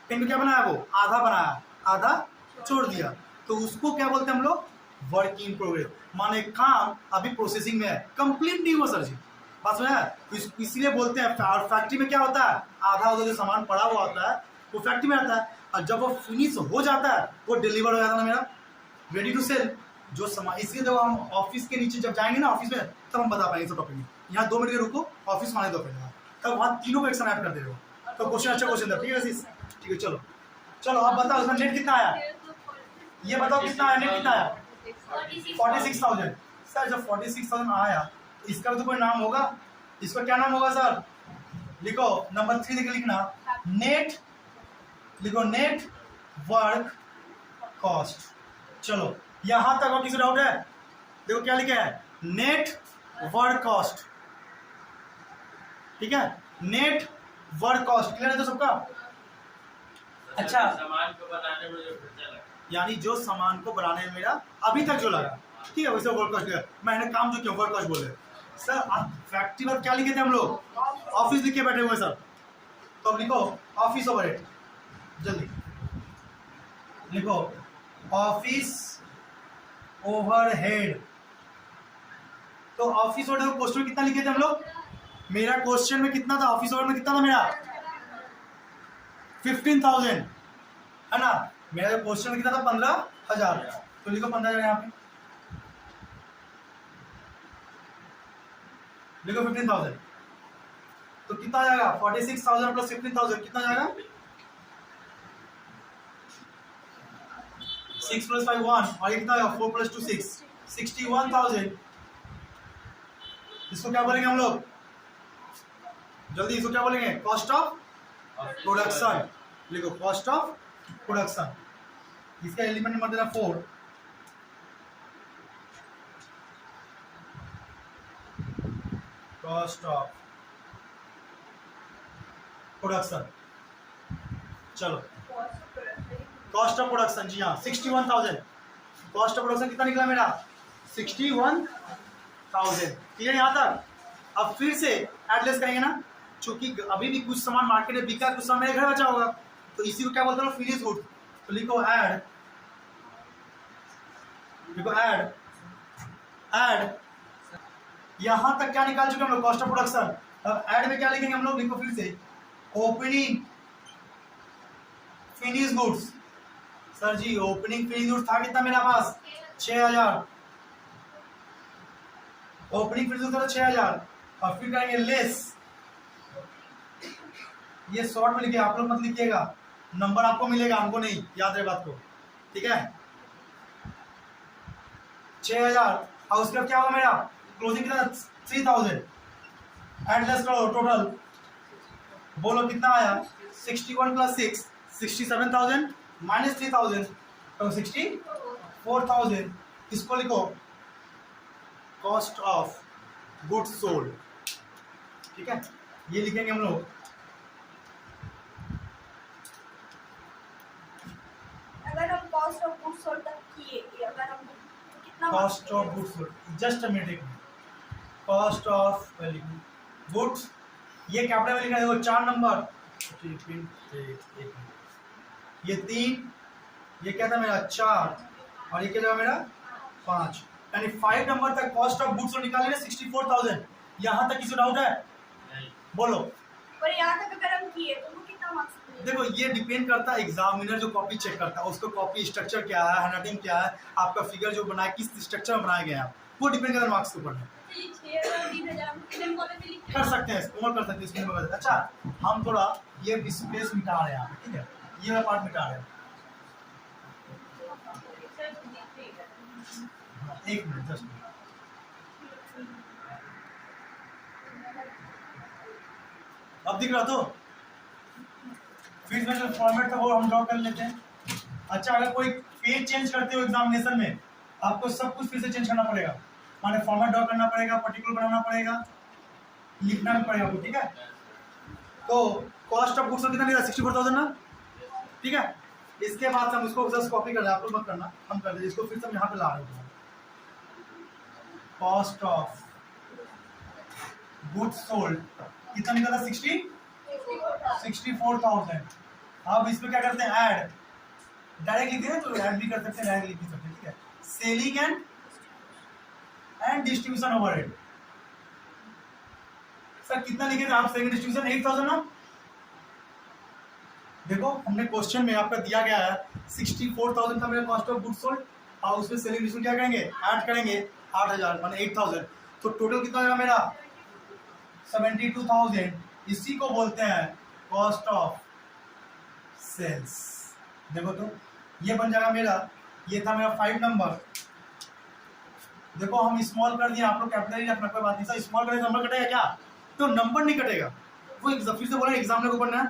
पेन को क्या बनाया? वो आधा बनाया, आधा छोड़ दिया। तो उसको क्या बोलते हैं हम लोग? Work in progress. माने काम अभी प्रोसेसिंग में है, कंप्लीट नहीं हुआ सर जी। बात सुना है? इसीलिए बोलते हैं। और फैक्ट्री में क्या होता है? आधा जो सामान पड़ा हुआ होता है वो फैक्ट्री में आता है, और जब वो फिनिश हो जाता है वो डिलीवर हो जाता है ना मेरा, रेडी टू सेल जो सामान। इसलिए जब हम ऑफिस के नीचे जब जाएंगे ना ऑफिस में, तब हम बता पाएंगे सब टॉपिक में। यहाँ 2 मिनट के रुको, ऑफिस में आने दो पहले, तब वहाँ तीनों को एक साथ ऐड कर दे रहे हो। तो क्वेश्चन अच्छा क्वेश्चन था, ठीक है? ठीक है चलो अब बताओ उसमें नेट कितना आया? ये बताओ कितना आया, नेट कितना आया? 46 46,000। सर जब 46,000 आया तो इसका भी तो कोई नाम होगा, इसका क्या नाम होगा सर? लिखो नंबर 3 देख लिखना, नेट, लिखो नेट वर्क कॉस्ट। चलो यहां तक और किसी डाउट है? देखो क्या लिखा है, नेट वर्क कॉस्ट, ठीक है, नेट वर्क कॉस्ट। क्लियर है तो सबका? अच्छा, सामान को बनाने में जो खर्चा लगा, यानी जो सामान को बनाने में मेरा अभी तक जो लगा, ठीक है, वैसे वर्क कॉस्ट है, मैंने काम जो किया वर्क कॉस्ट बोले। सर आप फैक्ट्री वर्क क्या लिखे थे हम लोग? ऑफिस लिखे बैठे हुए सर, तो अब लिखो ऑफिस ओवरहेड, जल्दी लिखो ऑफिस ओवरहेड। तो ऑफिस ओवरहेड क्वेश्चन में कितना लिखे थे हम लोग? मेरा क्वेश्चन में कितना था, ऑफिस ओवरहेड में कितना था मेरा? 15,000 है ना। मेरा क्वेश्चन में कितना था? 15,000। तो लिखो 15,000 यहाँ पे, लिखो 15,000। तो कितना आ जाएगा? 46,000 प्लस 15,000 कितना जाएगा? 6 प्लस 5 1, और ये कितना आएगा? 4 प्लस 2 6, 61,000। इसको क्या बोलेंगे हम लोग? जल्दी इसको क्या बोलेंगे? Cost of production. लिखो कॉस्ट ऑफ प्रोडक्शन। इसका एलिमेंट नंबर देना 4। Cost of production. चलो कॉस्ट ऑफ प्रोडक्शन, जी हाँ 61,000। कॉस्ट ऑफ प्रोडक्शन कितना निकला मेरा? 61,000। क्लियर यहाँ तक? अब फिर से एडलेस करेंगे ना, क्योंकि अभी भी कुछ सामान मार्केट में बिका, कुछ सामान मेरे घर बचा होगा, तो इसी को क्या बोलते हैं? Finish good. तो लिखो ऐड, लिखो ऐड, ऐड। यहां तक क्या निकाल चुके हम लोग? Cost of production. अब ऐड में क्या लिखेंगे हम लोग? लिखो फिर से, ओपनिंग फिनिश गुड्स। सर जी ओपनिंग फिनिश गुड्स था कितना मेरा पास? 6,000। ओपनिंग फिनिश गुड्स था 6,000। और फिर करेंगे लेस, ये शॉर्ट में लिखिए, आप लोग मत लिखिएगा, नंबर आपको मिलेगा, हमको नहीं, याद रहे बात को, ठीक है। 6,000 और उसके बाद क्या होगा मेरा? क्लोजिंग कितना? 3,000। एड लेस करो टोटल, बोलो कितना आया? 61 प्लस 6 67,000 माइनस 3,000 तो 64,000। इसको लिखो कॉस्ट ऑफ गुड्स सोल्ड, ठीक है, ये लिखेंगे हम लोग। अगर हम कॉस्ट ऑफ गुड्स सोल्ड तक किए, अगर हम तो कितना cost of goods sold, just a minute, cost of goods, ये कैपिटल में लिखना है, देखो 4 नंबर, ये 3, ये क्या था मेरा? 4, और ये क्या था मेरा? 5, यानी 5 नंबर तक कॉस्ट ऑफ गुड्स निकाले ना 64,000। यहाँ तक किसी डाउट है? नहीं, और बोलो। यहाँ तक अगर हम किए तो वो कितना मार्क्स मिलेगा? देखो ये डिपेंड करता है एग्जामिनर जो कॉपी चेक करता है, उसका कॉपी स्ट्रक्चर क्या है, हैंडराइटिंग क्या है, आपका फिगर जो बनाया किस स्ट्रक्चर में बनाया गया है, वो डिपेंड करता है मार्क्स के ऊपर में। तो ये 6,000 3,000 कितने कॉलम में लिखते कर सकते हैं, इसको कर सकते हैं इसमें बता। अच्छा हम थोड़ा ये स्पेस मिटा रहे हैं, ठीक है, ये वाला पार्ट मिटा रहे हैं। एक मिनट, जस्ट अब दिख रहा तो फिर में जो फॉर्मेट था वो हम ड्रॉ कर लेते हैं। अच्छा अगर कोई पेज चेंज करते हो एग्जामिनेशन में, आपको सब कुछ फिर से चेंज करना पड़ेगा, माने फॉर्मेट ड्रॉ करना पड़ेगा, पर्टिकुलर बनाना पड़ेगा, लिखना भी पड़ेगा, ठीक है। तो कॉस्ट ऑफ गुड्स कितना मिला? 64,000 ना, ठीक है। इसके बाद हम उसको जस्ट कॉपी कर रहे हैं, आप लोग मत करना, हम कर दें इसको, फिर से हम यहाँ पे ला रहे हैं। कॉस्ट ऑफ गुड्स सोल्ड कितना निकला? 64,000। अब इसमें क्या करते हैं? ऐड, डायरेक्ट लिखते हैं तो ऐड भी कर सकते हैं, डायरेक्ट लिख भी सकते हैं, ठीक है। Selling and distribution overhead, sir कितना लिखे थे आप? सेलिंग डिस्ट्रीब्यूशन 8,000 ना। देखो हमने क्वेश्चन में आपका दिया गया है 64,000 था मेरा कॉस्ट ऑफ गुड्स सोल्ड, और उसमें सेलिंग डिस्ट्रीब्यूशन क्या करेंगे? ऐड करेंगे 8,000 माने 8,000, तो टोटल कितना आएगा मेरा? 72,000। इसी को बोलते हैं कॉस्ट ऑफ सेल्स। देखो तो ये बन जाएगा मेरा ये था मेरा 5 नंबर। देखो हम स्मॉल कर दिए, आप लोग कैपिटल ही रखना, कोई बात नहीं सर। स्मॉल करें नंबर कटेगा क्या? तो नंबर नहीं कटेगा, वो फिर से बोला एग्जाम में ऊपर ना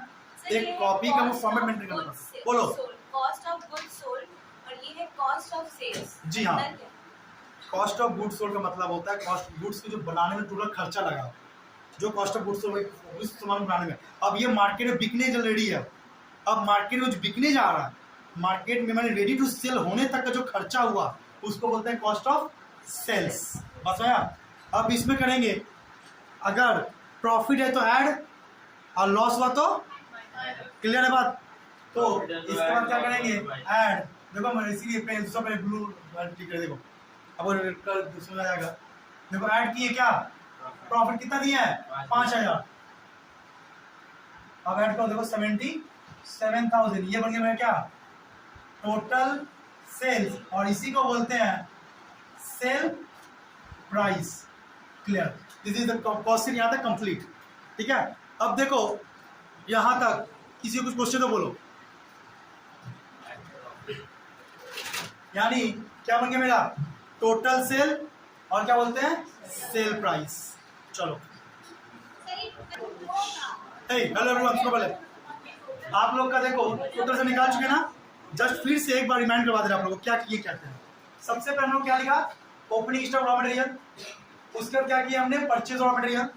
एक कॉपी का वो फॉर्मेट मेंटेन करना पड़ता है। बोलो। कॉस्ट ऑफ गुड्स सोल्ड और ये है कॉस्ट ऑफ सेल्स। जी हाँ। कॉस्ट ऑफ गुड्स सोल्ड का मतलब होता है कॉस्ट गुड्स के जो बनाने में टोटल खर्चा लगा, जो कॉस्ट ऑफ गुड्स सोल्ड उस सामान बनाने में। अब ये मार्केट में बिकने चल रेडी है, अब मार्केट में जो बिकने जा रहा है, मार्केट में मैंने रेडी टू सेल होने तक का जो खर्चा हुआ उसको बोलते हैं कॉस्ट ऑफ सेल्स। बस आया। अब इसमें करेंगे, अगर प्रॉफिट है तो ऐड और लॉस हुआ तो क्लियर है बात। तो इसके बाद क्या करेंगे, ऐड। देखो मैं इसीलिए पेन दूसरा पहले ब्लू ठीक है। देखो अब रेड कलर दूसरा जाएगा। देखो ऐड किए क्या, प्रॉफिट कितना दिया है 5000। अब ऐड करो, देखो 77,000, ये बन गया मेरा क्या टोटल सेल्स, और इसी को बोलते हैं sale price. Clear, this is the cost यहाँ तक कंप्लीट। ठीक है। अब देखो यहाँ तक किसी को कुछ क्वेश्चन तो बोलो। यानी क्या बन गया मेरा टोटल सेल और क्या बोलते हैं सेल प्राइस। चलो हेलो एवरीवन, सबसे पहले आप लोग का देखो टोटल से निकाल चुके ना, जस्ट फिर से एक बार रिमाइंड करवा दे रहे आप लोगों को क्या किए कहते हैं। सबसे पहले हम लोग क्या लिखा, ओपनिंग स्टॉक रॉ मटेरियल, उसके बाद क्या किया हमने परचेज रॉ मटेरियल,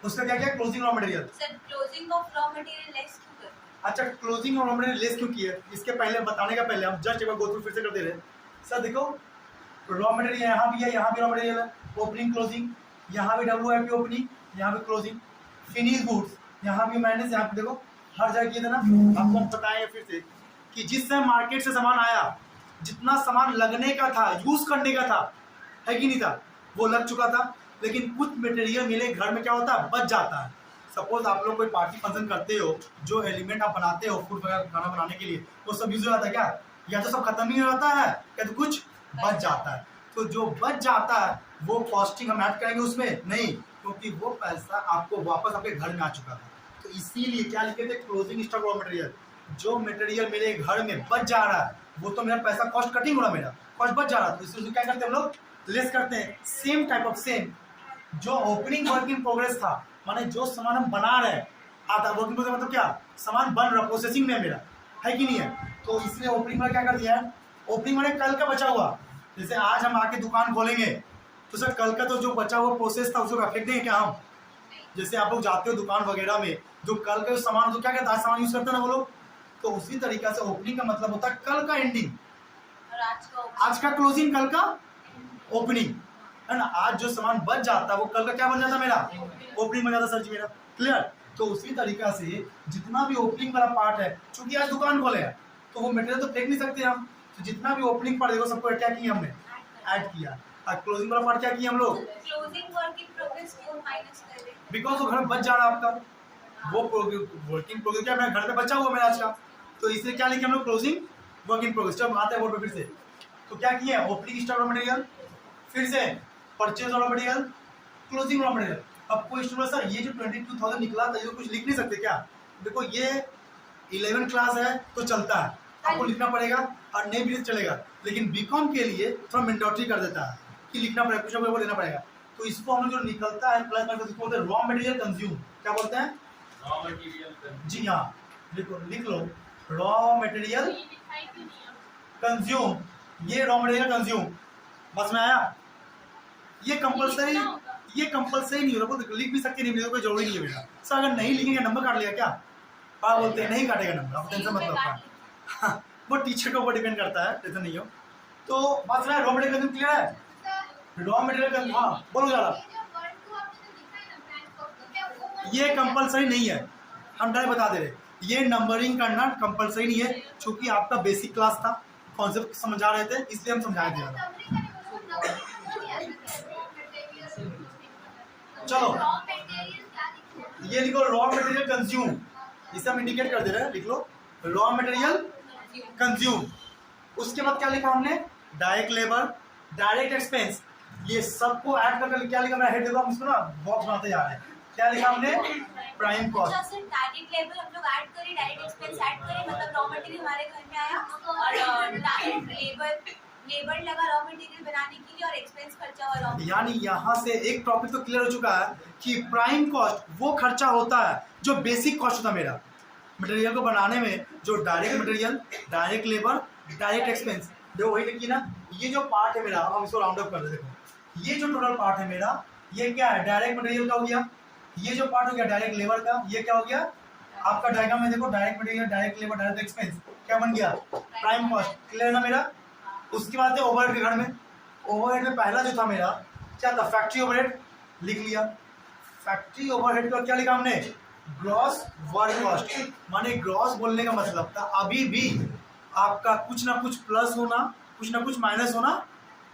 उसका क्या किया closing raw material. Sir closing of raw material less क्यों कर? अच्छा क्लोजिंग रॉ मटेरियल लेस क्यों किया, इसके पहले बताने का पहले हम जस्ट एक बार गो थ्रू फिर से कर दे रहे हैं। सर देखो रॉ मटेरियल यहाँ भी है, यहाँ भी रॉ मटेरियल है, ओपनिंग क्लोजिंग, यहाँ भी WIP ओपनिंग, यहाँ भी क्लोजिंग, फिनिश गुड्स, यहाँ भी माइनस, यहाँ पे देखो हर जगह किए थे ना। आपको हम बताएंगे फिर से कि जिस समय मार्केट से सामान आया, जितना सामान लगने का था, यूज करने का था, है कि नहीं था, वो लग चुका था। लेकिन कुछ मटेरियल मिले घर में क्या होता है बच जाता है। सपोज आप लोग कोई पार्टी फंक्शन करते हो, जो एलिमेंट आप बनाते हो फूड वगैरह खाना बनाने के लिए, वो सब यूज हो जाता है क्या, या तो सब खत्म ही हो जाता है या तो कुछ बच जाता है। तो जो बच जाता है वो कॉस्टिंग हम ऐड करेंगे उसमें नहीं, क्योंकि वो पैसा आपको वापस आपके घर में आ चुका था। तो इसीलिए क्या लिखे थे क्लोजिंग स्टॉक रॉ मटेरियल, जो मटेरियल मेरे घर में बच जा रहा है वो तो मेरा पैसा कॉस्ट कटिंग हो रहा है, मेरा कॉस्ट बच जा रहा है। तो इसलिए क्या करते हैं हम लोग लेस करते हैं। सेम टाइप ऑफ सेम जो ओपनिंग वर्क इन प्रोग्रेस था, माने जो सामान हम बना रहे हैं आता, वर्क इन प्रोग्रेस मतलब क्या सामान बन रहा प्रोसेसिंग में मेरा, है कि नहीं है। तो इसलिए ओपनिंग में क्या कर दिया है, ओपनिंग में कल का बचा हुआ, जैसे आज हम आके दुकान खोलेंगे तो सर कल का तो जो बचा हुआ प्रोसेस था उसको अफेक्ट देंगे क्या हम। जैसे आप लोग जाते हो दुकान वगैरह में, जो कल का सामान तो क्या कहता है सामान यूज करते हैं ना वो लोग, तो उसी तरीका से ओपनिंग का मतलब होता है कल का एंडिंग और आज का क्लोजिंग, कल का ओपनिंग, है ना। आज जो सामान बच जाता है वो कल का क्या बन जाता मेरा ओपनिंग बन जाता सर जी मेरा। क्लियर। तो उसी तरीका से जितना भी ओपनिंग वाला पार्ट है, चूंकि आज दुकान खोले हैं तो वो मटेरियल तो फेंक नहीं सकते हम, तो जितना भी ओपनिंग पार्ट देखो सबको क्या किया हमने ऐड किया, और क्लोजिंग वाला पार्ट क्या किया हम लोग क्लोजिंग वर्क इन प्रोग्रेस को माइनस कर दें, बिकॉज वो घर में बच जा रहा है आपका, वो वर्किंग प्रोग्रेस क्या मेरा घर पे बचा हुआ मेरा आज का, तो इसलिए क्या लिखे हम लोग क्लोजिंग वर्क इन प्रोग्रेस। जब आते हैं बोर्ड पे फिर से तो क्या किए ओपनिंग स्टॉक रॉ मटेरियल, फिर से purchase raw material, closing raw material. अब कोई स्टूडेंट सर ये जो 22,000 निकला था ये तो कुछ लिख नहीं सकते क्या, देखो ये 11 क्लास है तो चलता है, आपको लिखना पड़ेगा और नहीं भी चलेगा, लेकिन बीकॉम के लिए थोड़ा मैंडेटरी कर देता है कि लिखना पड़ेगा, कुछ ना कुछ देना पड़ेगा। तो इसको हम लोग जो निकलता है प्लस माइनस इसको बोलते हैं रॉ मटेरियल कंज्यूम। क्या बोलते हैं रॉ मटेरियल जी हाँ, लिख लो रॉ मटेरियल कंज्यूम, ये रॉ मटेरियल कंज्यूम बस में आया। ये कंपलसरी नहीं हो रहा, लिख भी सकते नहीं, कोई जरूरी नहीं है बेटा। सर अगर नहीं लिखेंगे नंबर काट लिया क्या, आप बोलते हैं नहीं काटेगा नंबर, आप टेंशन मतलब का वो टीचर के ऊपर डिपेंड करता है, टेंशन नहीं हो। तो बात रहा रॉ मटेरियल कंज्यूम क्लियर है, रॉ मटेरियल कंज्यूम। हाँ बोलो ज़्यादा, ये कंपलसरी नहीं है, हम डायरेक्ट बता दे रहे, ये नंबरिंग करना कंपलसरी नहीं है, क्योंकि आपका बेसिक क्लास था, कॉन्सेप्ट समझा रहे थे इसलिए हम समझाए थे। चलो ये लिखो रॉ मटेरियल कंज्यूम, इसे हम इंडिकेट कर दे रहे हैं, लिख लो रॉ मटेरियल कंज्यूम। उसके बाद क्या लिखा हमने डायरेक्ट लेबर, डायरेक्ट एक्सपेंस, ये सबको ऐड करके क्या लिखा, मेरा हेड देखो हम इसको ना बॉक्स बनाते जा रहे हैं, क्या लिखा हमने प्राइम कॉस्ट। अच्छा सर डायरेक्ट लेबर हम लोग ऐड करें, डायरेक्ट एक्सपेंस ऐड करें, मतलब रॉ मटेरियल हमारे घर में आया और डायरेक्ट लेबर लगा रॉ मटेरियल बनाने के लिए और एक्सपेंस खर्चा हुआ रॉ। यानी यहाँ से एक टॉपिक तो क्लियर हो चुका है कि प्राइम कॉस्ट वो खर्चा होता है जो बेसिक कॉस्ट होता है मेरा मटेरियल को बनाने में, जो direct material, direct labour, direct expense. देखो वही देखिए ना, ये जो पार्ट है मेरा, हम इसको राउंड अप कर दे। देखो ये जो टोटल पार्ट है मेरा, ये क्या है, डायरेक्ट मटेरियल का हो गया। ये जो पार्ट हो गया डायरेक्ट लेबर का, ये क्या हो गया आपका डायग्राम में देखो, direct material, direct labour, direct expense, क्या बन गया प्राइम कॉस्ट। क्लियर ना मेरा। उसके बाद ओवरहेड के घर में, ओवरहेड में पहला जो था मेरा क्या था, फैक्ट्री ओवरहेड, लिख लिया। फैक्ट्री ओवरहेड का क्या लिखा हमने, ग्रॉस वर्क कॉस्ट। माने ग्रॉस बोलने का मतलब था अभी भी आपका कुछ ना कुछ प्लस होना, कुछ ना कुछ माइनस होना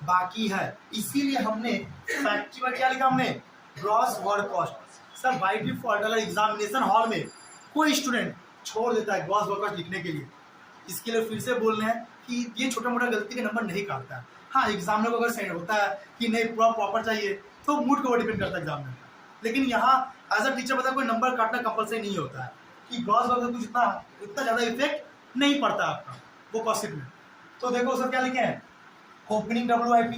बाकी है, इसीलिए हमने फैक्ट्री में क्या लिखा हमने, gross work cost. Sir by default अगर एग्जामिनेशन हॉल में कोई स्टूडेंट छोड़ देता है ग्रॉस वर्क कॉस्ट लिखने के लिए, इसके लिए फिर से बोल रहे हैं कि ये छोटा मोटा गलती के नंबर नहीं काटता है। हाँ एग्जामिनर को अगर सही होता है कि नहीं पूरा प्रॉपर चाहिए तो मूड को डिपेंड करता है एग्जामिनर का, लेकिन यहाँ एज अ टीचर पता कोई नंबर काटना कंपलसरी नहीं होता है कि ग्रॉस वर्क कुछ इतना ज़्यादा इफेक्ट नहीं पड़ता आपका वो कॉस्ट शीट में। तो देखो सर क्या लिखे हैं, ओपनिंग WIP।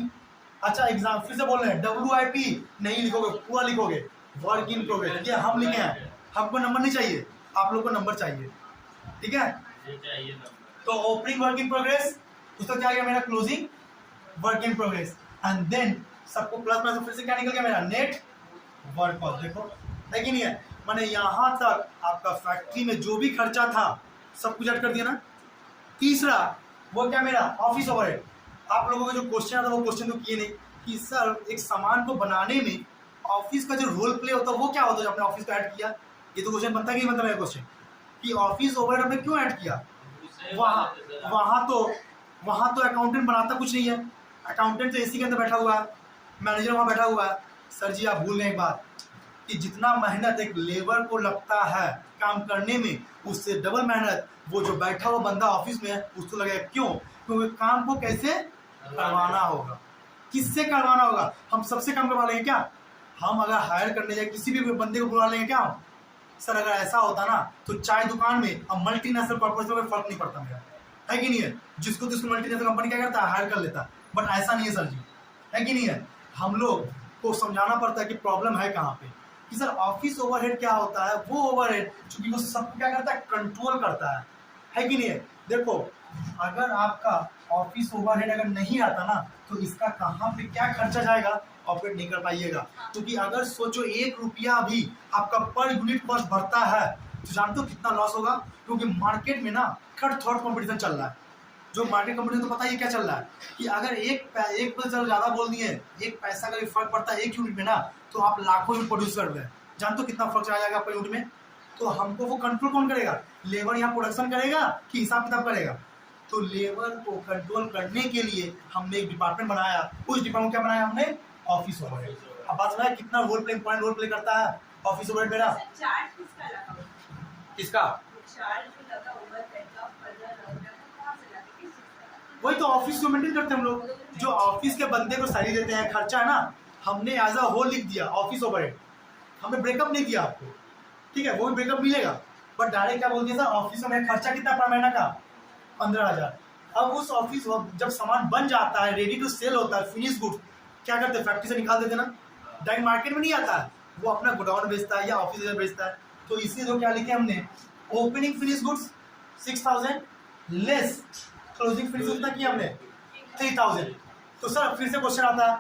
अच्छा एग्जाम फिर से बोल रहे हैं WIP नहीं लिखोगे, पूरा लिखोगे वर्क इन प्रोग्रेस, ये हम लिखे हैं, हमको नंबर नहीं चाहिए, आप लोग को नंबर चाहिए, ठीक है। ये चाहिए नंबर। तो ओपनिंग वर्क इन प्रोग्रेस, उसका क्या गया मेरा closing work in progress, and then सबको प्लस में फिर से क्या निकल गया मेरा नेट वर्क कॉस्ट। देखो है कि नहीं है, मैंने यहाँ तक आपका फैक्ट्री में जो भी खर्चा था सब कुछ ऐड कर दिया ना। तीसरा वो क्या मेरा ऑफिस ओवरहेड। आप लोगों का जो क्वेश्चन आता वो क्वेश्चन तो किए नहीं कि सर एक सामान को बनाने में ऑफिस का जो रोल प्ले होता है वो क्या होता है जो आपने ऑफिस को ऐड किया, ये तो क्वेश्चन बनता कि नहीं बनता मेरा क्वेश्चन कि ऑफिस ओवरहेड आपने क्यों ऐड किया। वहाँ तो अकाउंटेंट बनाता कुछ नहीं है, अकाउंटेंट तो एसी के अंदर बैठा हुआ है, मैनेजर वहाँ बैठा हुआ है। सर जी आप भूल गए एक बात कि जितना मेहनत एक लेबर को लगता है काम करने में, उससे डबल मेहनत वो जो बैठा हुआ बंदा ऑफिस में है उसको लगेगा। क्यों, क्योंकि काम को कैसे करवाना होगा, किससे करवाना होगा, हम सबसे काम करवा लेंगे क्या। हम अगर हायर करने जाए किसी भी बंदे को बुला लेंगे क्या हम। सर अगर ऐसा होता ना तो चाय दुकान में अब मल्टीनेशनल कॉर्पोरेशन में फर्क नहीं पड़ता मेरा, है कि नहीं है। जिसको मल्टीनेशनल कंपनी क्या करता है हायर कर लेता, बट ऐसा नहीं है सर जी, है कि नहीं है। हम लोग को समझाना पड़ता है कि प्रॉब्लम है कहाँ पे, कि सर ऑफिस ओवरहेड क्या होता है, वो ओवरहेड चूंकि वो सबको क्या करता है कंट्रोल करता है कि नहीं है। देखो अगर आपका ऑफिस ओवरहेड अगर नहीं आता ना तो इसका कहाँ पे क्या खर्चा जाएगा ऑपरेट नहीं कर पाइएगा। क्योंकि अगर सोचो 1 रुपया भी आपका पर यूनिट कॉस्ट बढ़ता है तो जानते हो कितना लॉस होगा। क्योंकि मार्केट में ना कट थ्रोट कॉम्पिटिशन चल रहा है, जो मार्केट कंपनी तो पता ही क्या चल रहा है कि अगर एक पैसा ज़्यादा बोल दिए, एक पैसा का भी फर्क पड़ता है 1 यूनिट में ना तो आप लाखों यूनिट प्रोड्यूस कर रहे हैं, जानते हो कितना फर्क आ जाएगा पर यूनिट में। तो हमको वो कंट्रोल कौन करेगा, लेबर यहाँ प्रोडक्शन करेगा कि हिसाब किताब करेगा। तो लेबर को कंट्रोल करने के लिए हमने एक डिपार्टमेंट बनाया, उस डिपार्टमेंट क्या बनाया हमने, ऑफिस ओवरहेड। अब बात सुना है कितना role play important role play करता है ऑफिस ओवरहेड मेरा। चार्ज किसका लगा, किसका, चार्ज जो लगा ओवरहेड का 15,000 कहाँ से लगा, किस चीज़ का लगा? वही तो ऑफिस को मेंटेन करते हैं हम लोग, जो ऑफिस के बंदे को सैलरी देते हैं, खर्चा है ना, हमने एज अ होल लिख दिया ऑफिस ओवरहेड, हमने ब्रेकअप नहीं किया आपको, ठीक है, वो भी ब्रेकअप मिलेगा, बट डायरेक्ट क्या बोल दिया सर ऑफिस में खर्चा कितना पर महीना का 15,000। अब उस ऑफिस जब सामान बन जाता है, रेडी टू सेल होता है, फिनिश गुड्स, क्या करते हैं फैक्ट्री से निकाल देते ना, डायरेक्ट मार्केट में नहीं आता है, वो अपना गोडाउन बेचता है या ऑफिस बेचता है। तो इसलिए जो क्या लिखे हमने, opening finish goods 6,000 less closing finish कितना किया हमने 3,000। तो सर फिर से क्वेश्चन आता है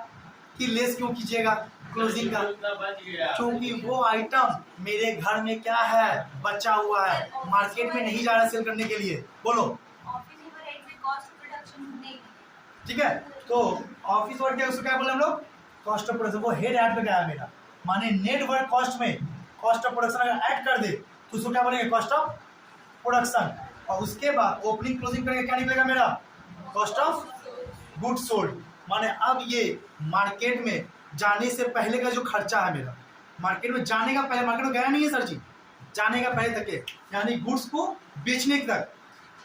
कि लेस क्यों कीजिएगा क्लोजिंग का, बच गया क्योंकि वो आइटम मेरे घर में क्या है बचा हुआ है, मार्केट में नहीं जा रहा सेल करने के लिए। बोलो ऑफिस ओवरहेड में कॉस्ट प्रोडक्शन नहीं, ठीक है। तो ऑफिस वर्क क्या, उसको क्या बोले हम लोग, कॉस्ट ऑफ प्रोडक्शन, वो हेड ऐड पे गया मेरा, माने नेट वर्क कॉस्ट में कॉस्ट ऑफ प्रोडक्शन अगर ऐड कर दे तो उसको क्या बोलेंगे कॉस्ट ऑफ प्रोडक्शन। और उसके बाद ओपनिंग क्लोजिंग करके क्या निकलेगा मेरा, कॉस्ट ऑफ गुड्स सोल्ड। माने अब ये मार्केट में जाने से पहले का जो खर्चा है मेरा, मार्केट में जाने का पहले, मार्केट में गया नहीं है सर जी, जाने का पहले तक के, यानी गुड्स को बेचने तक,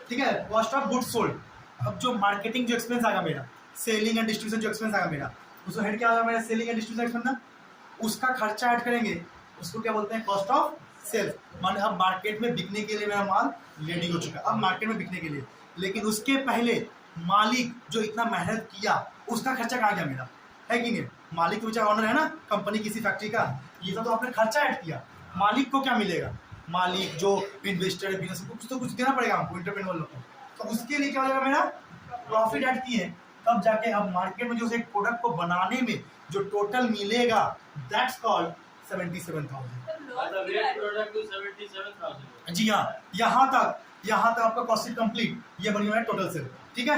ठीक है, कॉस्ट ऑफ गुड्स सोल्ड। अब जो मार्केटिंग जो एक्सपेंस आएगा मेरा, सेलिंग एंड डिस्ट्रीब्यूशन जो एक्सपेंस आएगा मेरा, उसको हेड क्या होगा मेरा, सेलिंग एंड डिस्ट्रीब्यूशन एक्सपेंस ना, उसका खर्चा ऐड करेंगे, उसको क्या बोलते हैं कॉस्ट ऑफ सेल्फ माने अब मार्केट में बिकने के लिए मेरा माल रेडी हो चुका है, अब मार्केट में बिकने के लिए। लेकिन उसके पहले मालिक जो इतना मेहनत किया उसका खर्चा कहाँ गया मेरा, है कि नहीं? मालिक तो बेचारा ऑनर है ना कंपनी किसी फैक्ट्री का, ये सब तो आपने खर्चा ऐड किया। मालिक को क्या मिलेगा? मालिक जो इन्वेस्टर है बिजनेस कुछ तो कुछ देना पड़ेगा हमको इंटरप्रेन्योर लोग को, तो उसके लिए क्या हो जाएगा मेरा प्रॉफिट ऐड किए, तब जाके अब मार्केट में जो एक प्रोडक्ट को बनाने में जो टोटल मिलेगा that's called 77,000। The real product to 77,000. जी हाँ, यहाँ तक आपका कॉस्ट कंप्लीट, ये बनी हुआ है टोटल सेल, ठीक है।